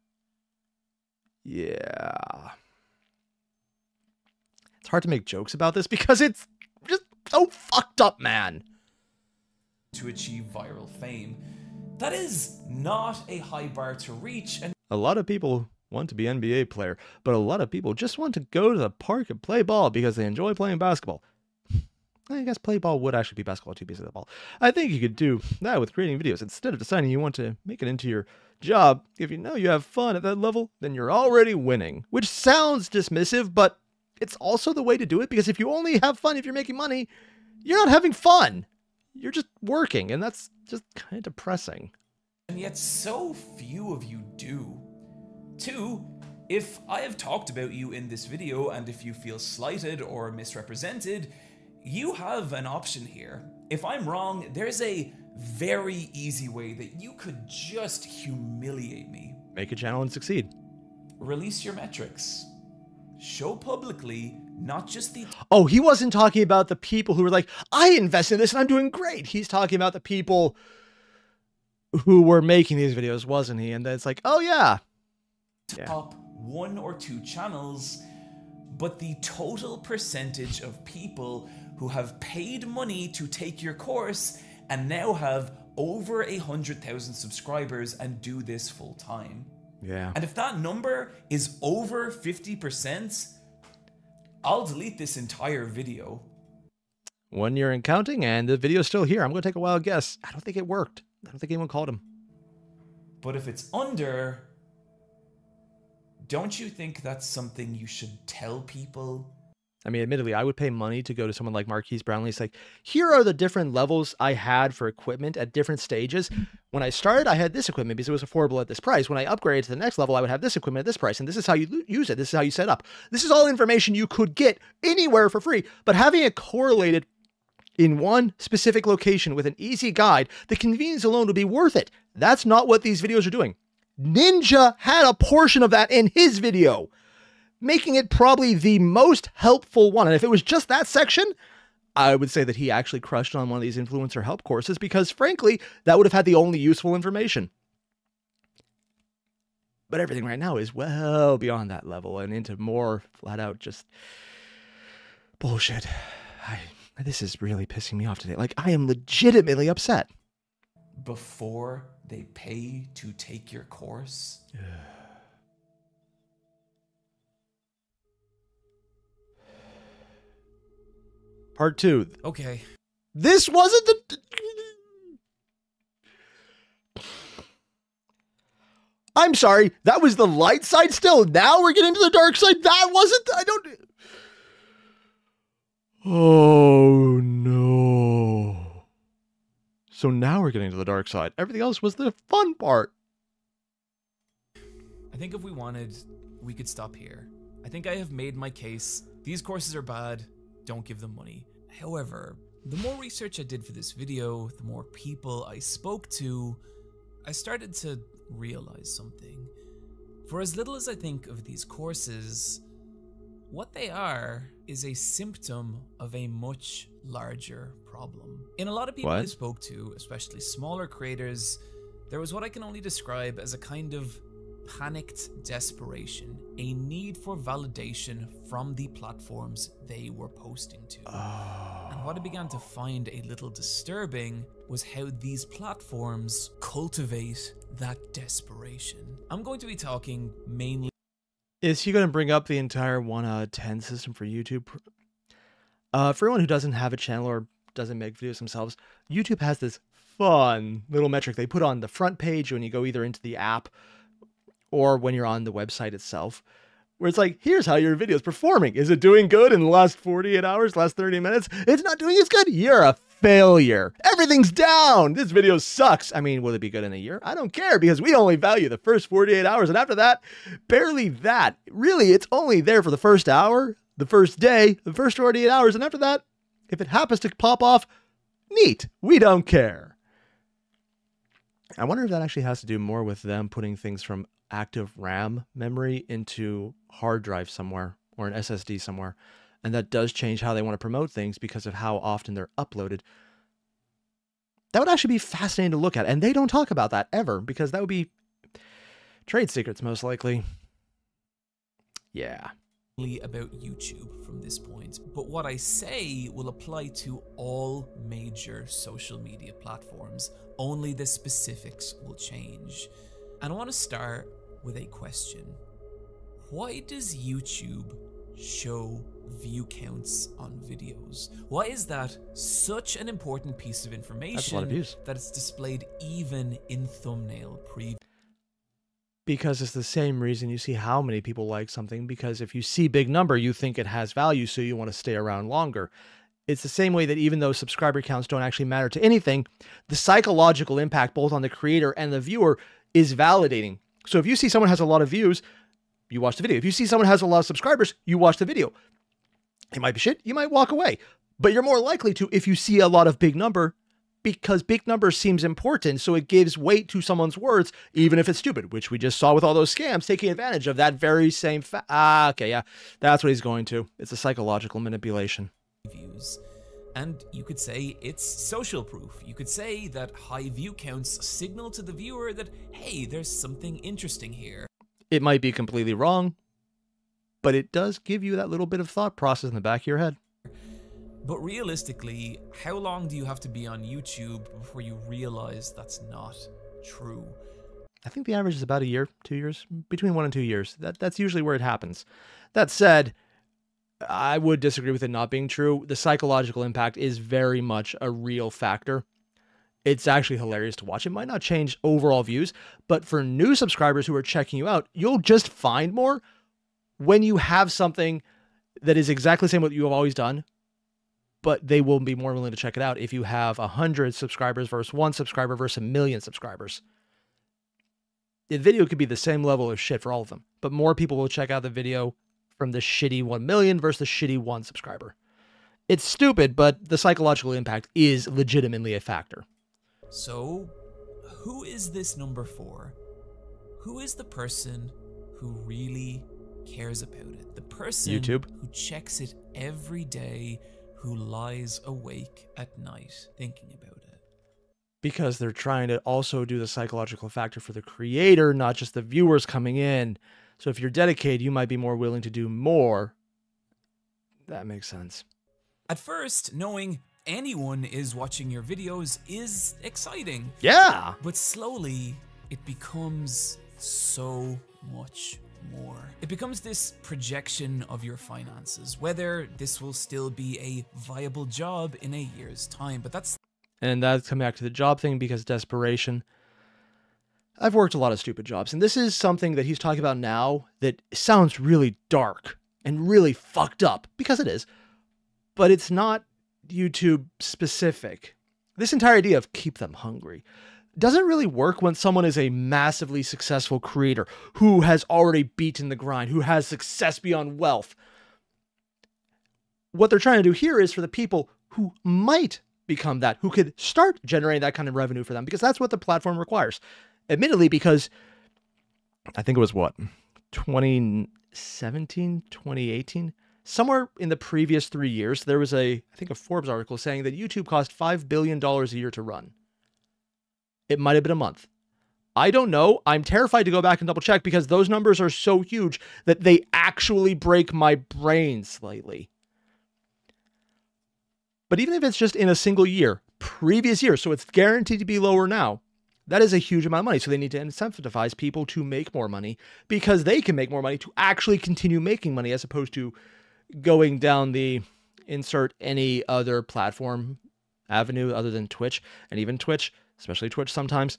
Yeah. It's hard to make jokes about this because it's just so fucked up, man. To achieve viral fame. That is not a high bar to reach, and a lot of people want to be NBA player, but a lot of people just want to go to the park and play ball because they enjoy playing basketball. I guess play ball would actually be basketball 2 pieces of the ball. I think you could do that with creating videos. Instead of deciding you want to make it into your job, if you know you have fun at that level, then you're already winning. Which sounds dismissive, but it's also the way to do it, because if you only have fun if you're making money, you're not having fun. You're just working, and that's just kind of depressing. And yet so few of you do. 2, if I have talked about you in this video and if you feel slighted or misrepresented, you have an option here. If I'm wrong, there's a very easy way that you could just humiliate me. Make a channel and succeed. Release your metrics. Show publicly not just the... Oh, he wasn't talking about the people who were like, I invested in this and I'm doing great. He's talking about the people who were making these videos, wasn't he? And then it's like, oh yeah. Top 1 or 2 channels, but the total percentage of people who have paid money to take your course and now have over 100,000 subscribers and do this full time. Yeah. And if that number is over 50%, I'll delete this entire video. 1 year and counting, and the video's still here. I'm going to take a wild guess. I don't think it worked. I don't think anyone called him. But if it's under, don't you think that's something you should tell people? I mean, admittedly, I would pay money to go to someone like Marquise Brownlee. It's like, here are the different levels I had for equipment at different stages. When I started, I had this equipment because it was affordable at this price. When I upgraded to the next level, I would have this equipment at this price. And this is how you use it. This is how you set up. This is all information you could get anywhere for free. But having it correlated in one specific location with an easy guide, the convenience alone would be worth it. That's not what these videos are doing. Ninja had a portion of that in his video, making it probably the most helpful one. And if it was just that section, I would say that he actually crushed on one of these influencer help courses because, frankly, that would have had the only useful information. But everything right now is well beyond that level and into more flat out just bullshit. This is really pissing me off today. Like, I am legitimately upset. Before they pay to take your course? Part 2. Okay. This wasn't the... I'm sorry. That was the light side still. Now we're getting to the dark side. That wasn't... I don't... Oh, no. So now we're getting to the dark side. Everything else was the fun part. I think if we wanted, we could stop here. I think I have made my case. These courses are bad. Don't give them money. However, the more research I did for this video, the more people I spoke to, I started to realize something. For as little as I think of these courses, what they are is a symptom of a much larger problem. In a lot of people I spoke to, especially smaller creators, there was what I can only describe as a kind of panicked desperation, a need for validation from the platforms they were posting to. And what I began to find a little disturbing was how these platforms cultivate that desperation. I'm going to be talking mainly... Is he going to bring up the entire 1 out of 10 system for YouTube? For everyone who doesn't have a channel or doesn't make videos themselves, YouTube has this fun little metric they put on the front page when you go either into the app or when you're on the website itself, where it's like, here's how your video is performing. Is it doing good in the last 48 hours, last 30 minutes? It's not doing as good. You're a failure. Everything's down. This video sucks. I mean, will it be good in a year? I don't care because we only value the first 48 hours. And after that, barely that. Really, it's only there for the first hour, the first day, the first 48 hours. And after that, if it happens to pop off, neat. We don't care. I wonder if that actually has to do more with them putting things from active RAM memory into hard drive somewhere or an SSD somewhere. And that does change how they want to promote things because of how often they're uploaded. That would actually be fascinating to look at. And they don't talk about that ever because that would be trade secrets most likely. Yeah. About YouTube from this point, but what I say will apply to all major social media platforms. Only the specifics will change. And I want to start with a question. Why does YouTube show view counts on videos? Why is that such an important piece of information? That's a lot of views. That it's displayed even in thumbnail preview? Because it's the same reason you see how many people like something, because if you see big number, you think it has value, so you want to stay around longer. It's the same way that even though subscriber counts don't actually matter to anything, the psychological impact both on the creator and the viewer is validating. So if you see someone has a lot of views, you watch the video. If you see someone has a lot of subscribers, you watch the video. It might be shit, you might walk away. But you're more likely to, if you see a lot of big number, because big numbers seems important, so it gives weight to someone's words, even if it's stupid, which we just saw with all those scams taking advantage of that very same okay, yeah, that's what he's going to. It's a psychological manipulation. Views. And you could say it's social proof. You could say that high view counts signal to the viewer that, hey, there's something interesting here. It might be completely wrong, but it does give you that little bit of thought process in the back of your head. But realistically, how long do you have to be on YouTube before you realize that's not true? I think the average is about a year, 2 years, between 1 and 2 years. That's usually where it happens. That said, I would disagree with it not being true. The psychological impact is very much a real factor. It's actually hilarious to watch. It might not change overall views, but for new subscribers who are checking you out, you'll just find more when you have something that is exactly the same what you have always done, but they will be more willing to check it out if you have 100 subscribers versus 1 subscriber versus 1 million subscribers. The video could be the same level of shit for all of them, but more people will check out the video from the shitty 1 million versus the shitty 1 subscriber. It's stupid, but the psychological impact is legitimately a factor. So, who is this number for? Who is the person who really cares about it? The person YouTube. Who checks it every day, who lies awake at night thinking about it. Because they're trying to also do the psychological factor for the creator, not just the viewers coming in. So if you're dedicated, you might be more willing to do more. That makes sense. At first, knowing anyone is watching your videos is exciting. Yeah. But slowly, it becomes so much more. It becomes this projection of your finances, whether this will still be a viable job in a year's time. But that's coming back to the job thing, because desperation. I've worked a lot of stupid jobs, and this is something that he's talking about now that sounds really dark and really fucked up, because it is, but it's not YouTube specific. This entire idea of keep them hungry doesn't really work when someone is a massively successful creator who has already beaten the grind, who has success beyond wealth. What they're trying to do here is for the people who might become that, who could start generating that kind of revenue for them, because that's what the platform requires. Admittedly, because I think it was what, 2017, 2018, somewhere in the previous 3 years, there was I think a Forbes article saying that YouTube cost $5 billion a year to run. It might have been a month. I don't know. I'm terrified to go back and double check, because those numbers are so huge that they actually break my brain slightly. But even if it's just in a single year, previous year, so it's guaranteed to be lower now, that is a huge amount of money. So they need to incentivize people to make more money, because they can make more money to actually continue making money, as opposed to going down the insert any other platform avenue other than Twitch. And even Twitch, especially Twitch sometimes,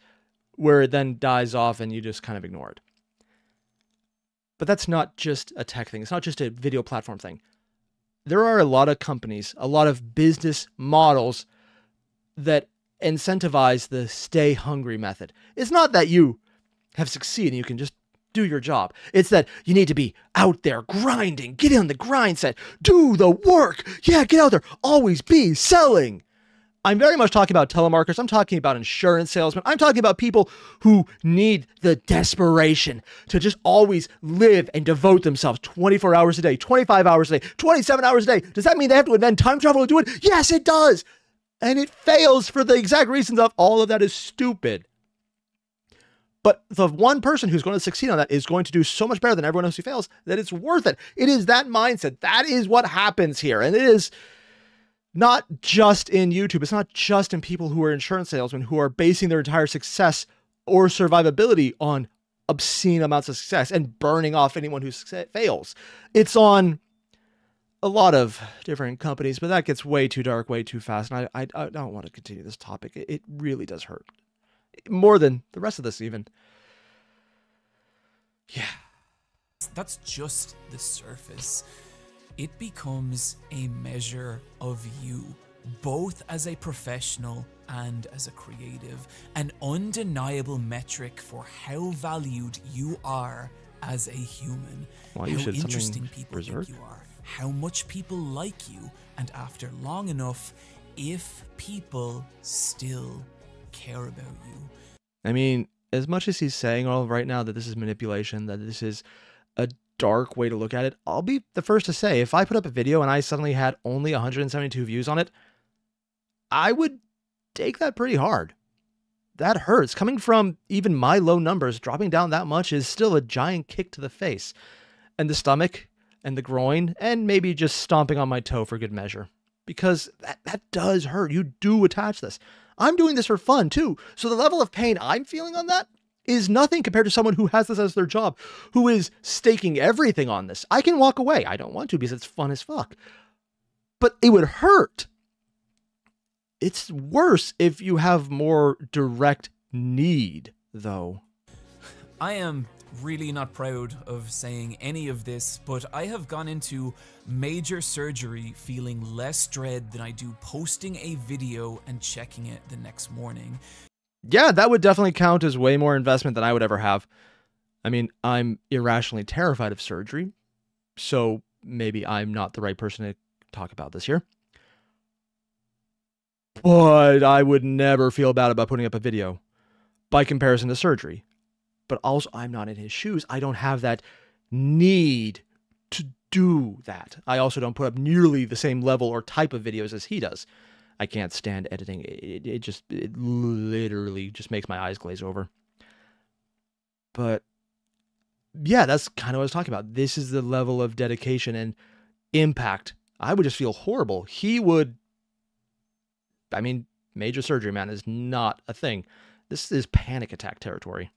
where it then dies off and you just kind of ignore it. But that's not just a tech thing. It's not just a video platform thing. There are a lot of companies, a lot of business models that incentivize the stay hungry method. It's not that you have succeeded and you can just do your job. It's that you need to be out there grinding, get on the grind set, do the work. Yeah, get out there, always be selling. I'm very much talking about telemarketers. I'm talking about insurance salesmen. I'm talking about people who need the desperation to just always live and devote themselves 24 hours a day, 25 hours a day, 27 hours a day. Does that mean they have to invent time travel to do it? Yes, it does. And it fails for the exact reasons of all of that is stupid. But the one person who's going to succeed on that is going to do so much better than everyone else who fails that it's worth it. It is that mindset. That is what happens here. And it is not just in YouTube. It's not just in people who are insurance salesmen who are basing their entire success or survivability on obscene amounts of success and burning off anyone who fails. It's on a lot of different companies, but that gets way too dark, way too fast. And I don't want to continue this topic. It really does hurt. More than the rest of this even. Yeah. That's just the surface. It becomes a measure of you, both as a professional and as a creative, an undeniable metric for how valued you are as a human, how interesting people think you are, how much people like you, and after long enough, if people still care about you. I mean, as much as he's saying all right now that this is manipulation, that this is a dark way to look at it, I'll be the first to say, if I put up a video and I suddenly had only 172 views on it, I would take that pretty hard. That hurts. Coming from even my low numbers, dropping down that much is still a giant kick to the face. And the stomach, and the groin, and maybe just stomping on my toe for good measure. Because that does hurt. You do attach this. I'm doing this for fun too. So the level of pain I'm feeling on that is nothing compared to someone who has this as their job, who is staking everything on this. I can walk away. I don't want to because it's fun as fuck. But it would hurt. It's worse if you have more direct need, though. I am really not proud of saying any of this, but I have gone into major surgery feeling less dread than I do posting a video and checking it the next morning. Yeah, that would definitely count as way more investment than I would ever have. I mean, I'm irrationally terrified of surgery, so maybe I'm not the right person to talk about this here. But I would never feel bad about putting up a video by comparison to surgery. But also, I'm not in his shoes. I don't have that need to do that. I also don't put up nearly the same level or type of videos as he does. I can't stand editing. It literally just makes my eyes glaze over. But yeah, that's kind of what I was talking about. This is the level of dedication and impact. I would just feel horrible. He would, I mean, major surgery, man, is not a thing. This is panic attack territory.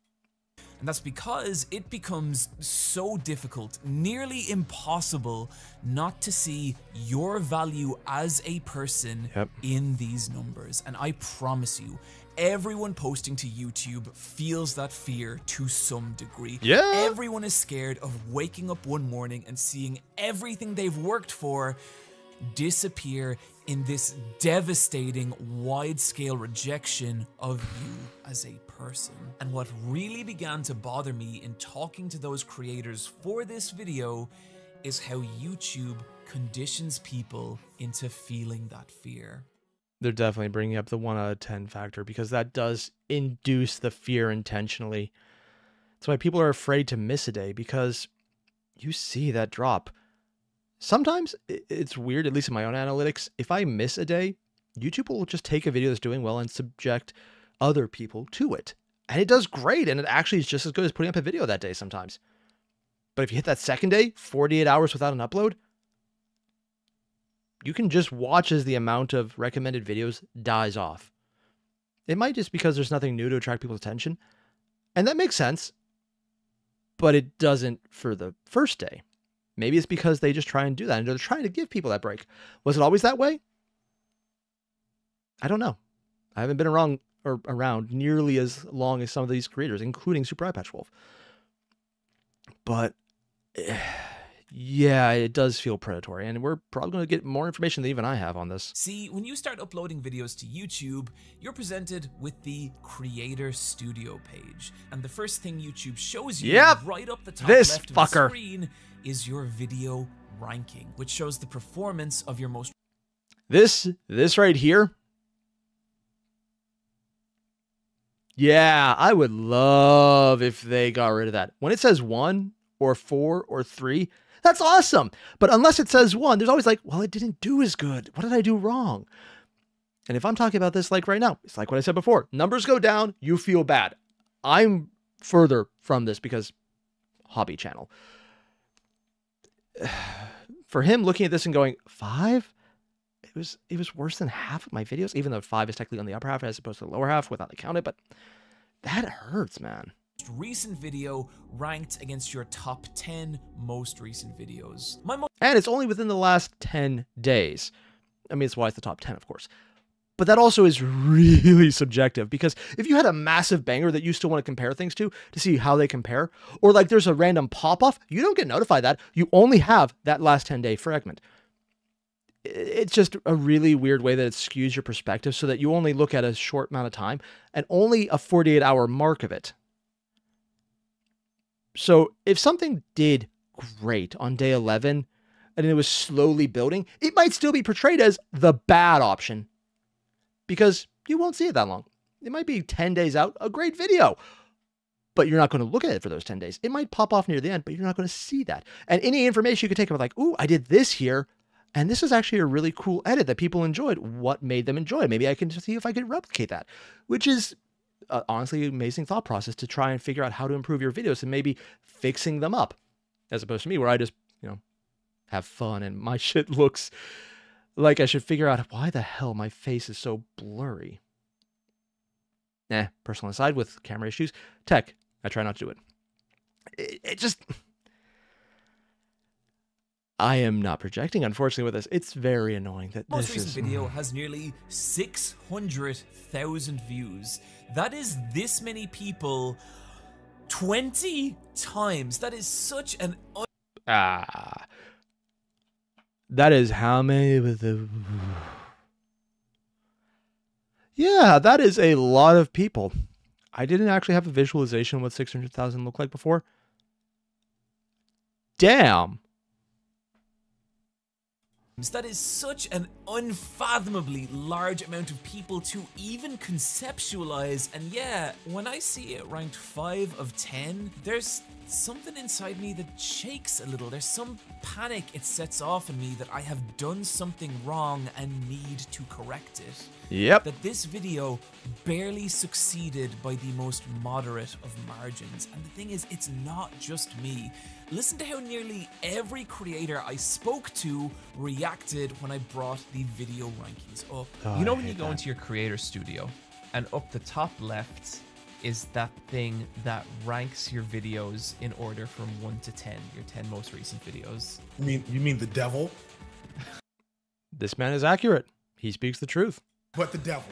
And that's because it becomes so difficult, nearly impossible, not to see your value as a person in these numbers. And I promise you, everyone posting to YouTube feels that fear to some degree. Yeah. Everyone is scared of waking up one morning and seeing everything they've worked for disappear in this devastating, wide-scale rejection of you as a person. And what really began to bother me in talking to those creators for this video is how YouTube conditions people into feeling that fear. They're definitely bringing up the 1 out of 10 factor because that does induce the fear intentionally. That's why people are afraid to miss a day, because you see that drop. Sometimes it's weird, at least in my own analytics. If I miss a day, YouTube will just take a video that's doing well and subject other people to it. And it does great, and it actually is just as good as putting up a video that day sometimes. But if you hit that second day, 48 hours without an upload, you can just watch as the amount of recommended videos dies off. It might just because there's nothing new to attract people's attention. And that makes sense. But it doesn't for the first day. Maybe it's because they just try and do that, and they're trying to give people that break. Was it always that way? I don't know. I haven't been around nearly as long as some of these creators, including Super Eye Patch Wolf. But yeah, it does feel predatory, and we're probably going to get more information than even I have on this. See, when you start uploading videos to YouTube, you're presented with the Creator Studio page, and the first thing YouTube shows you right up the top left of the screen is your video ranking, which shows the performance of your most... This right here? Yeah, I would love if they got rid of that. When it says 1 or 4 or 3, that's awesome. But unless it says 1, there's always like, well, it didn't do as good. What did I do wrong? And if I'm talking about this like right now, it's like what I said before. Numbers go down, you feel bad. I'm further from this because hobby channel. For him looking at this and going, 5? It was worse than half of my videos, even though 5 is technically on the upper half as opposed to the lower half without the count it, but that hurts, man. Recent video ranked against your top 10 most recent videos. And it's only within the last 10 days. I mean, it's why it's the top 10, of course. But that also is really subjective, because if you had a massive banger that you still want to compare things to see how they compare, or like there's a random pop-off, you don't get notified that. You only have that last 10-day fragment. It's just a really weird way that it skews your perspective so that you only look at a short amount of time and only a 48-hour mark of it. So if something did great on day 11 and it was slowly building, it might still be portrayed as the bad option because you won't see it that long. It might be 10 days out, a great video, but you're not going to look at it for those 10 days. It might pop off near the end, but you're not going to see that. And any information you could take about like, ooh, I did this here, and this is actually a really cool edit that people enjoyed. What made them enjoy it? Maybe I can see if I could replicate that, which is honestly an amazing thought process to try and figure out how to improve your videos and maybe fixing them up, as opposed to me where I just, have fun and my shit looks like I should figure out why the hell my face is so blurry. Personal aside with camera issues, tech, I try not to do it. It just... I am not projecting, unfortunately, with this. It's very annoying that Most recent video has nearly 600,000 views. That is this many people 20 times. That is such an... That is how many with the... Yeah, that is a lot of people. I didn't actually have a visualization of what 600,000 looked like before. Damn. That is such an unfathomably large amount of people to even conceptualize. And yeah, when I see it ranked 5 of 10, there's something inside me that shakes a little. There's some panic it sets off in me that I have done something wrong and need to correct it. Yep. That this video barely succeeded by the most moderate of margins. And the thing is, it's not just me. Listen to how nearly every creator I spoke to reacted when I brought the video rankings up. You know when you go into your creator studio and up the top left is that thing that ranks your videos in order from 1 to 10, your 10 most recent videos. You mean the devil? This man is accurate. He speaks the truth. But the devil.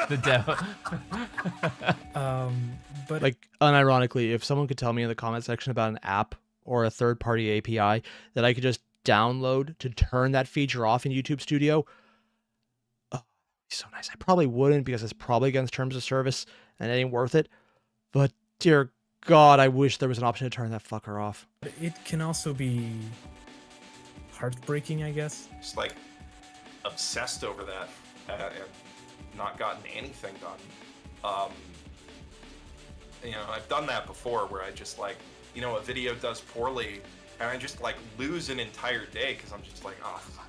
The devil. But like, unironically, if someone could tell me in the comment section about an app or a third-party API that I could just download to turn that feature off in YouTube Studio, oh, so nice. I probably wouldn't because it's probably against terms of service and it ain't worth it. But dear God, I wish there was an option to turn that fucker off. it can also be heartbreaking, I guess. Just like obsessed over that and not gotten anything done. I've done that before where I just like, a video does poorly and I just like lose an entire day because I'm just like, oh, fuck.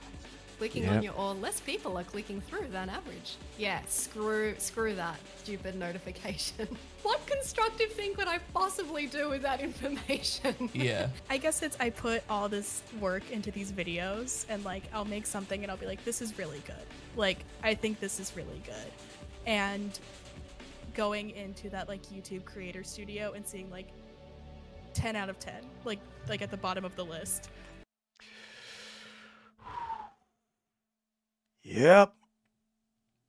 Clicking on or less people are clicking through than average. Yeah, screw that stupid notification. What constructive thing could I possibly do with that information? Yeah. I guess I put all this work into these videos and like I'll make something and I'll be like, this is really good. Like, I think this is really good. And going into that like YouTube creator studio and seeing like 10 out of 10, like at the bottom of the list. Yep.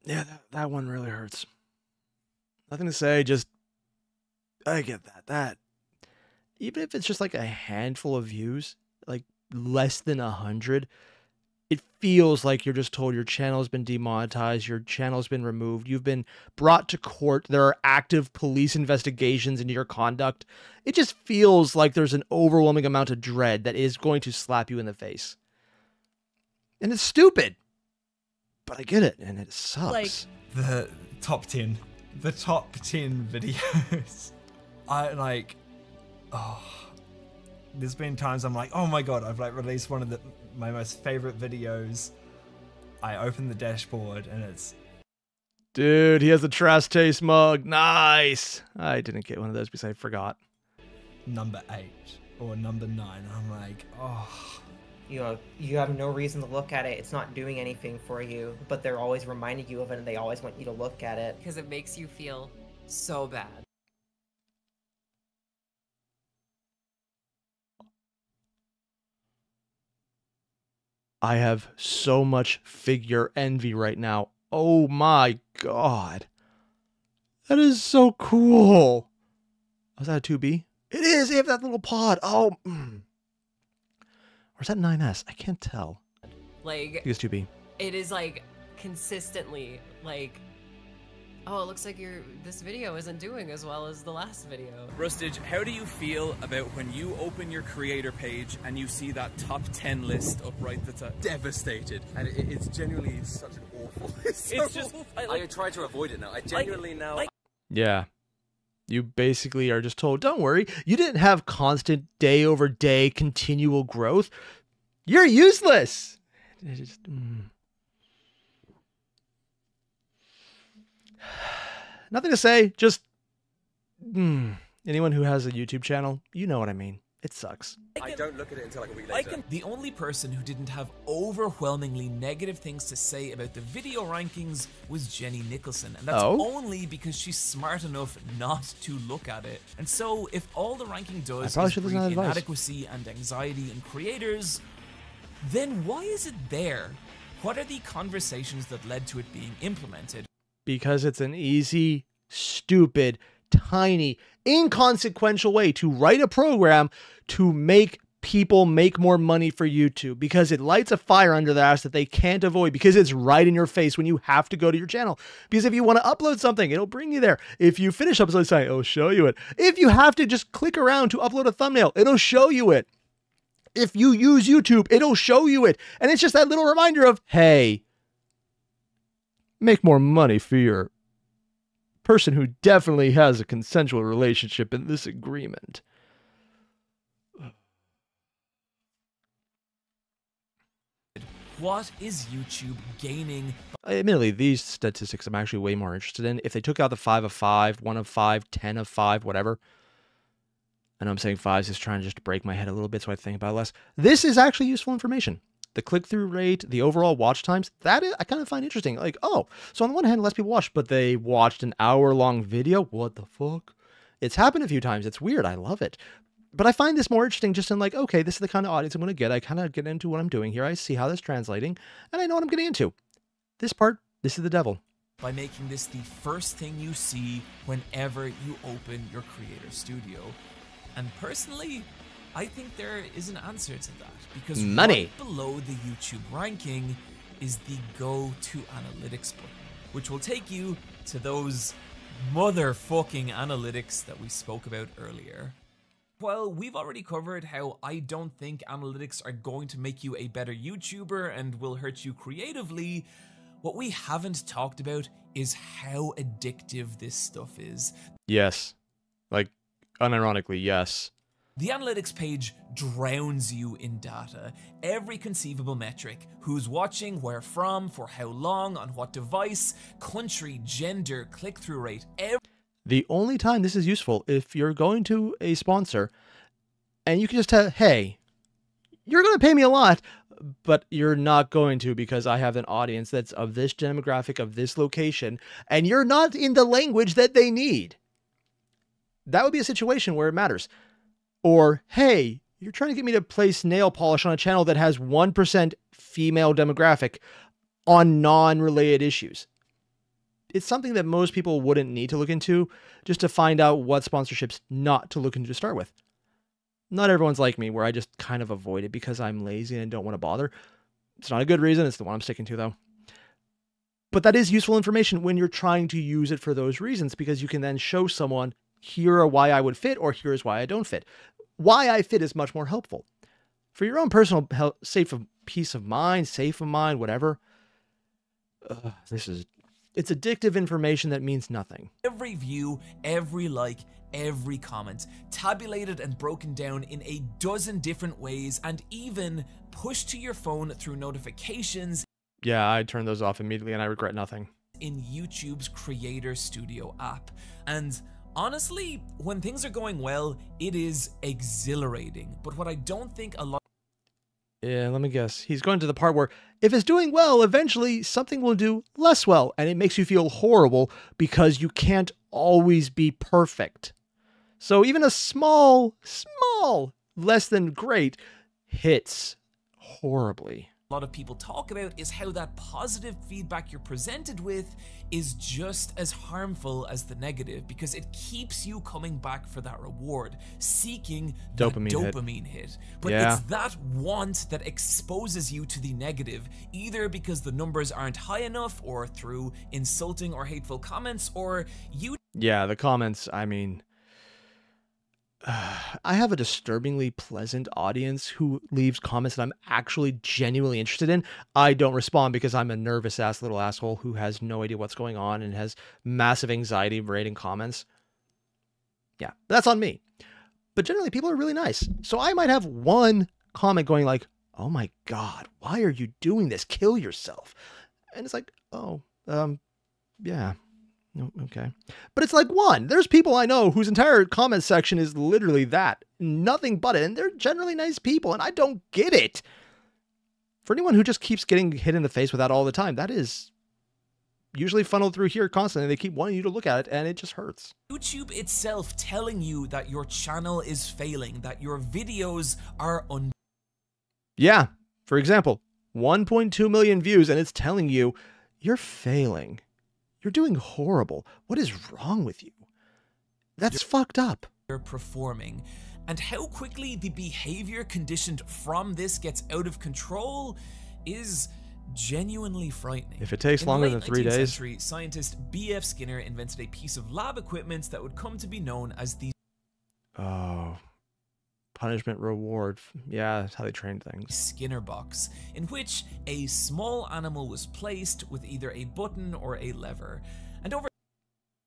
Yeah, that one really hurts. Nothing to say, just I get that. Even if it's just like a handful of views, like less than 100, it feels like you're just told your channel's been demonetized, your channel's been removed, you've been brought to court, there are active police investigations into your conduct. It just feels like there's an overwhelming amount of dread that is going to slap you in the face. And it's stupid. But I get it, and it sucks. Like The top 10 videos. There's been times I'm like, oh my god, I've like released one of my most favorite videos. I open the dashboard and it's... Dude, he has the trash taste mug. Nice. I didn't get one of those because I forgot. number 8 or number 9. I'm like, oh... You have no reason to look at it. It's not doing anything for you, but they're always reminding you of it and they always want you to look at it. Because it makes you feel so bad. I have so much figure envy right now. Oh my God. That is so cool. Was that a 2B? It is. They have that little pod. Oh, Or is that 9S? I can't tell. Like, I think it's 2B. it is like consistently like oh, it looks like this video isn't doing as well as the last video. Rustage, how do you feel about when you open your creator page and you see that top 10 list up right at the top? Devastated. And it's genuinely such an awful... It's just... I try to avoid it now. I genuinely now... Yeah. You basically are just told, don't worry, you didn't have constant day over day continual growth. You're useless. It just, Nothing to say, just anyone who has a YouTube channel, you know what I mean. It sucks. I don't look at it until like a week later. The only person who didn't have overwhelmingly negative things to say about the video rankings was Jenny Nicholson, and that's only because she's smart enough not to look at it. And so, if all the ranking does is breed inadequacy and anxiety in creators, then why is it there? What are the conversations that led to it being implemented? Because it's an easy, stupid, tiny, inconsequential way to write a program to make people make more money for YouTube, because it lights a fire under their ass that they can't avoid, because it's right in your face when you have to go to your channel. Because if you want to upload something, it'll bring you there. If you finish uploading something, it'll show you it. If you have to just click around to upload a thumbnail, it'll show you it. If you use YouTube, it'll show you it. And it's just that little reminder of, hey, make more money for your person who definitely has a consensual relationship in this agreement. What is YouTube gaining? Admittedly, these statistics I'm actually way more interested in. If they took out the 5 of 5, 1 of 5, 10 of 5, whatever. I know I'm saying 5 is just trying to break my head a little bit so I think about it less. This is actually useful information. The click-through rate, the overall watch times, that I kind of find interesting. Like, oh, so on the one hand, less people watched, but they watched an hour-long video? What the fuck? It's happened a few times. It's weird. I love it. But I find this more interesting just in like, okay, this is the kind of audience I'm going to get. I kind of get into what I'm doing here. I see how this is translating, and I know what I'm getting into. This part, this is the devil. By making this the first thing you see whenever you open your creator studio. And personally, I think there is an answer to that, because money right below the YouTube ranking is the Go to Analytics button, which will take you to those motherfucking analytics that we spoke about earlier. Well, we've already covered how I don't think analytics are going to make you a better YouTuber and will hurt you creatively. What we haven't talked about is how addictive this stuff is. Yes. Like, unironically, yes. The analytics page drowns you in data. Every conceivable metric, who's watching, where from, for how long, on what device, country, gender, click-through rate, The only time this is useful, if you're going to a sponsor and you can just tell, hey, you're going to pay me a lot, but you're not going to because I have an audience that's of this demographic, of this location, and you're not in the language that they need. That would be a situation where it matters. Or, hey, you're trying to get me to place nail polish on a channel that has 1% female demographic on non-related issues. It's something that most people wouldn't need to look into just to find out what sponsorships not to look into to start with. Not everyone's like me, where I just kind of avoid it because I'm lazy and don't want to bother. It's not a good reason. It's the one I'm sticking to, though. But that is useful information when you're trying to use it for those reasons, because you can then show someone, here are why I would fit, or here's why I don't fit. Why I fit is much more helpful. For your own personal peace of mind, whatever. It's addictive information that means nothing. Every view, every like, every comment, tabulated and broken down in a dozen different ways, and even pushed to your phone through notifications. Yeah, I turned those off immediately and I regret nothing. In YouTube's Creator Studio app. And honestly, when things are going well, it is exhilarating. But what I don't think a lot... Yeah, let me guess. He's going to the part where if it's doing well, eventually something will do less well, and it makes you feel horrible because you can't always be perfect. So even a small, less than great hits horribly. a lot of people talk about is how that positive feedback you're presented with is just as harmful as the negative, because it keeps you coming back for that reward, seeking that dopamine hit. But it's that want that exposes you to the negative, either because the numbers aren't high enough, or through insulting or hateful comments, or you... Yeah, the comments, I mean... I have a disturbingly pleasant audience who leaves comments that I'm actually genuinely interested in. I don't respond because I'm a nervous ass little asshole who has no idea what's going on and has massive anxiety rating comments. Yeah, that's on me. But generally people are really nice. So I might have one comment going like, "Oh my God, why are you doing this? Kill yourself." And it's like, oh, yeah. Okay. But it's like one. There's people I know whose entire comment section is literally that. Nothing but it. And they're generally nice people. And I don't get it. For anyone who just keeps getting hit in the face with that all the time, that is usually funneled through here constantly. They keep wanting you to look at it and it just hurts. YouTube itself telling you that your channel is failing, that your videos are Yeah. For example, 1.2 million views and it's telling you you're failing. You're doing horrible. What is wrong with you? That's fucked up. You're performing. And how quickly the behavior conditioned from this gets out of control is genuinely frightening. If it takes longer than 3 days. In the 19th century, scientist B.F. Skinner invented a piece of lab equipment that would come to be known as the... Oh... punishment reward. Yeah, that's how they trained things. Skinner box, in which a small animal was placed with either a button or a lever. And over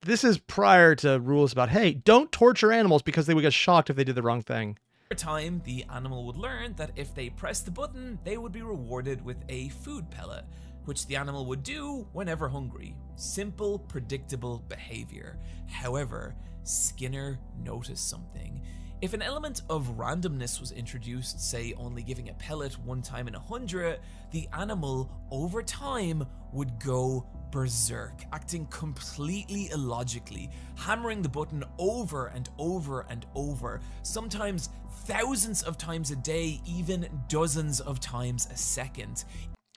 this is prior to rules about, hey, don't torture animals because they would get shocked if they did the wrong thing. Over time, the animal would learn that if they pressed the button, they would be rewarded with a food pellet, which the animal would do whenever hungry. Simple, predictable behavior. However, Skinner noticed something. If an element of randomness was introduced, say only giving a pellet one time in 100, the animal, over time, would go berserk, acting completely illogically, hammering the button over and over and over, sometimes thousands of times a day, even dozens of times a second.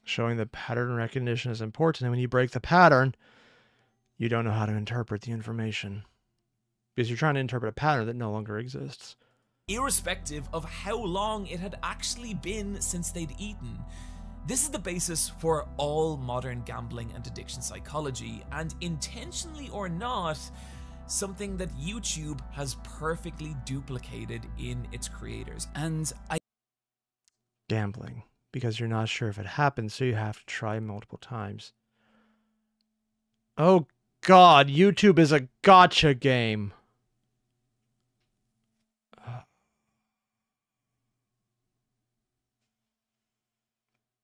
Showing that pattern recognition is important, and when you break the pattern, you don't know how to interpret the information. Because you're trying to interpret a pattern that no longer exists. Irrespective of how long it had actually been since they'd eaten. This is the basis for all modern gambling and addiction psychology, and intentionally or not, something that YouTube has perfectly duplicated in its creators. And Gambling, because you're not sure if it happens, so you have to try multiple times. Oh God, YouTube is a gotcha game.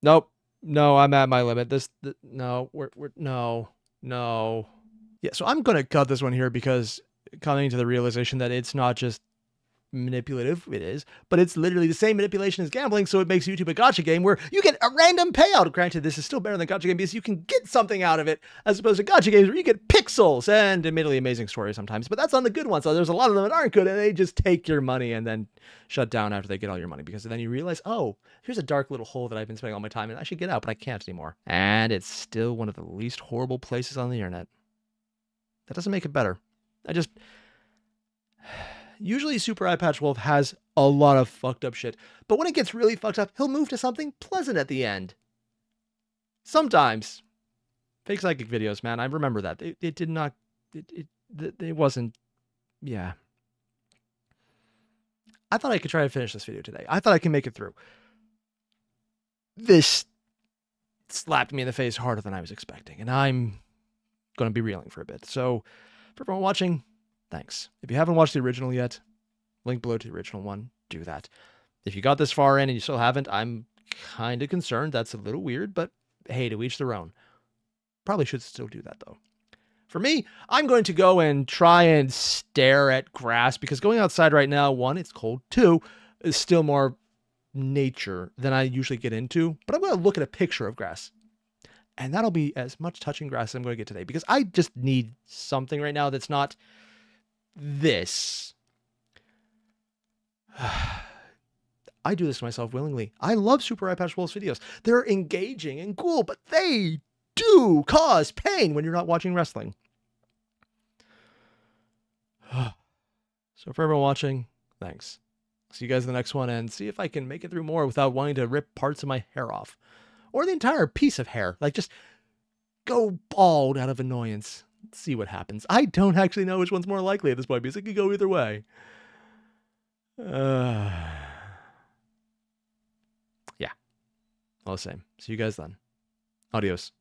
Nope. No, I'm at my limit. No. Yeah, so I'm going to cut this one here because coming to the realization that it's not just manipulative, it is, but it's literally the same manipulation as gambling, so it makes YouTube a gotcha game where you get a random payout. Granted, this is still better than gotcha game because you can get something out of it, as opposed to gotcha games where you get pixels and admittedly amazing stories sometimes, but that's on the good ones. So there's a lot of them that aren't good and they just take your money and then shut down after they get all your money, because then you realize, oh, here's a dark little hole that I've been spending all my time in. I should get out, but I can't anymore. And it's still one of the least horrible places on the internet. That doesn't make it better. Usually Super Eye Patch Wolf has a lot of fucked up shit, but when it gets really fucked up, he'll move to something pleasant at the end. Sometimes. Fake psychic videos, man, I remember that. It did not, it wasn't, yeah. I thought I could try to finish this video today. I thought I could make it through. This slapped me in the face harder than I was expecting, and I'm going to be reeling for a bit. So, for everyone watching, thanks. If you haven't watched the original yet, link below to the original one, do that. If you got this far in and you still haven't, I'm kind of concerned. That's a little weird, but hey, to each their own. Probably should still do that, though. For me, I'm going to go and try and stare at grass, because going outside right now, 1, it's cold, 2, is still more nature than I usually get into, but I'm going to look at a picture of grass. And that'll be as much touching grass as I'm going to get today, because I just need something right now that's not this. I do this to myself willingly. I love Super Eye Patch Wolf's videos. They're engaging and cool, but they do cause pain when you're not watching wrestling. So for everyone watching, thanks. See you guys in the next one, and see if I can make it through more without wanting to rip parts of my hair off. Or the entire piece of hair. Like, just go bald out of annoyance. Let's see what happens. I don't actually know which one's more likely at this point, because it could go either way. Yeah. All the same. See you guys then. Adios.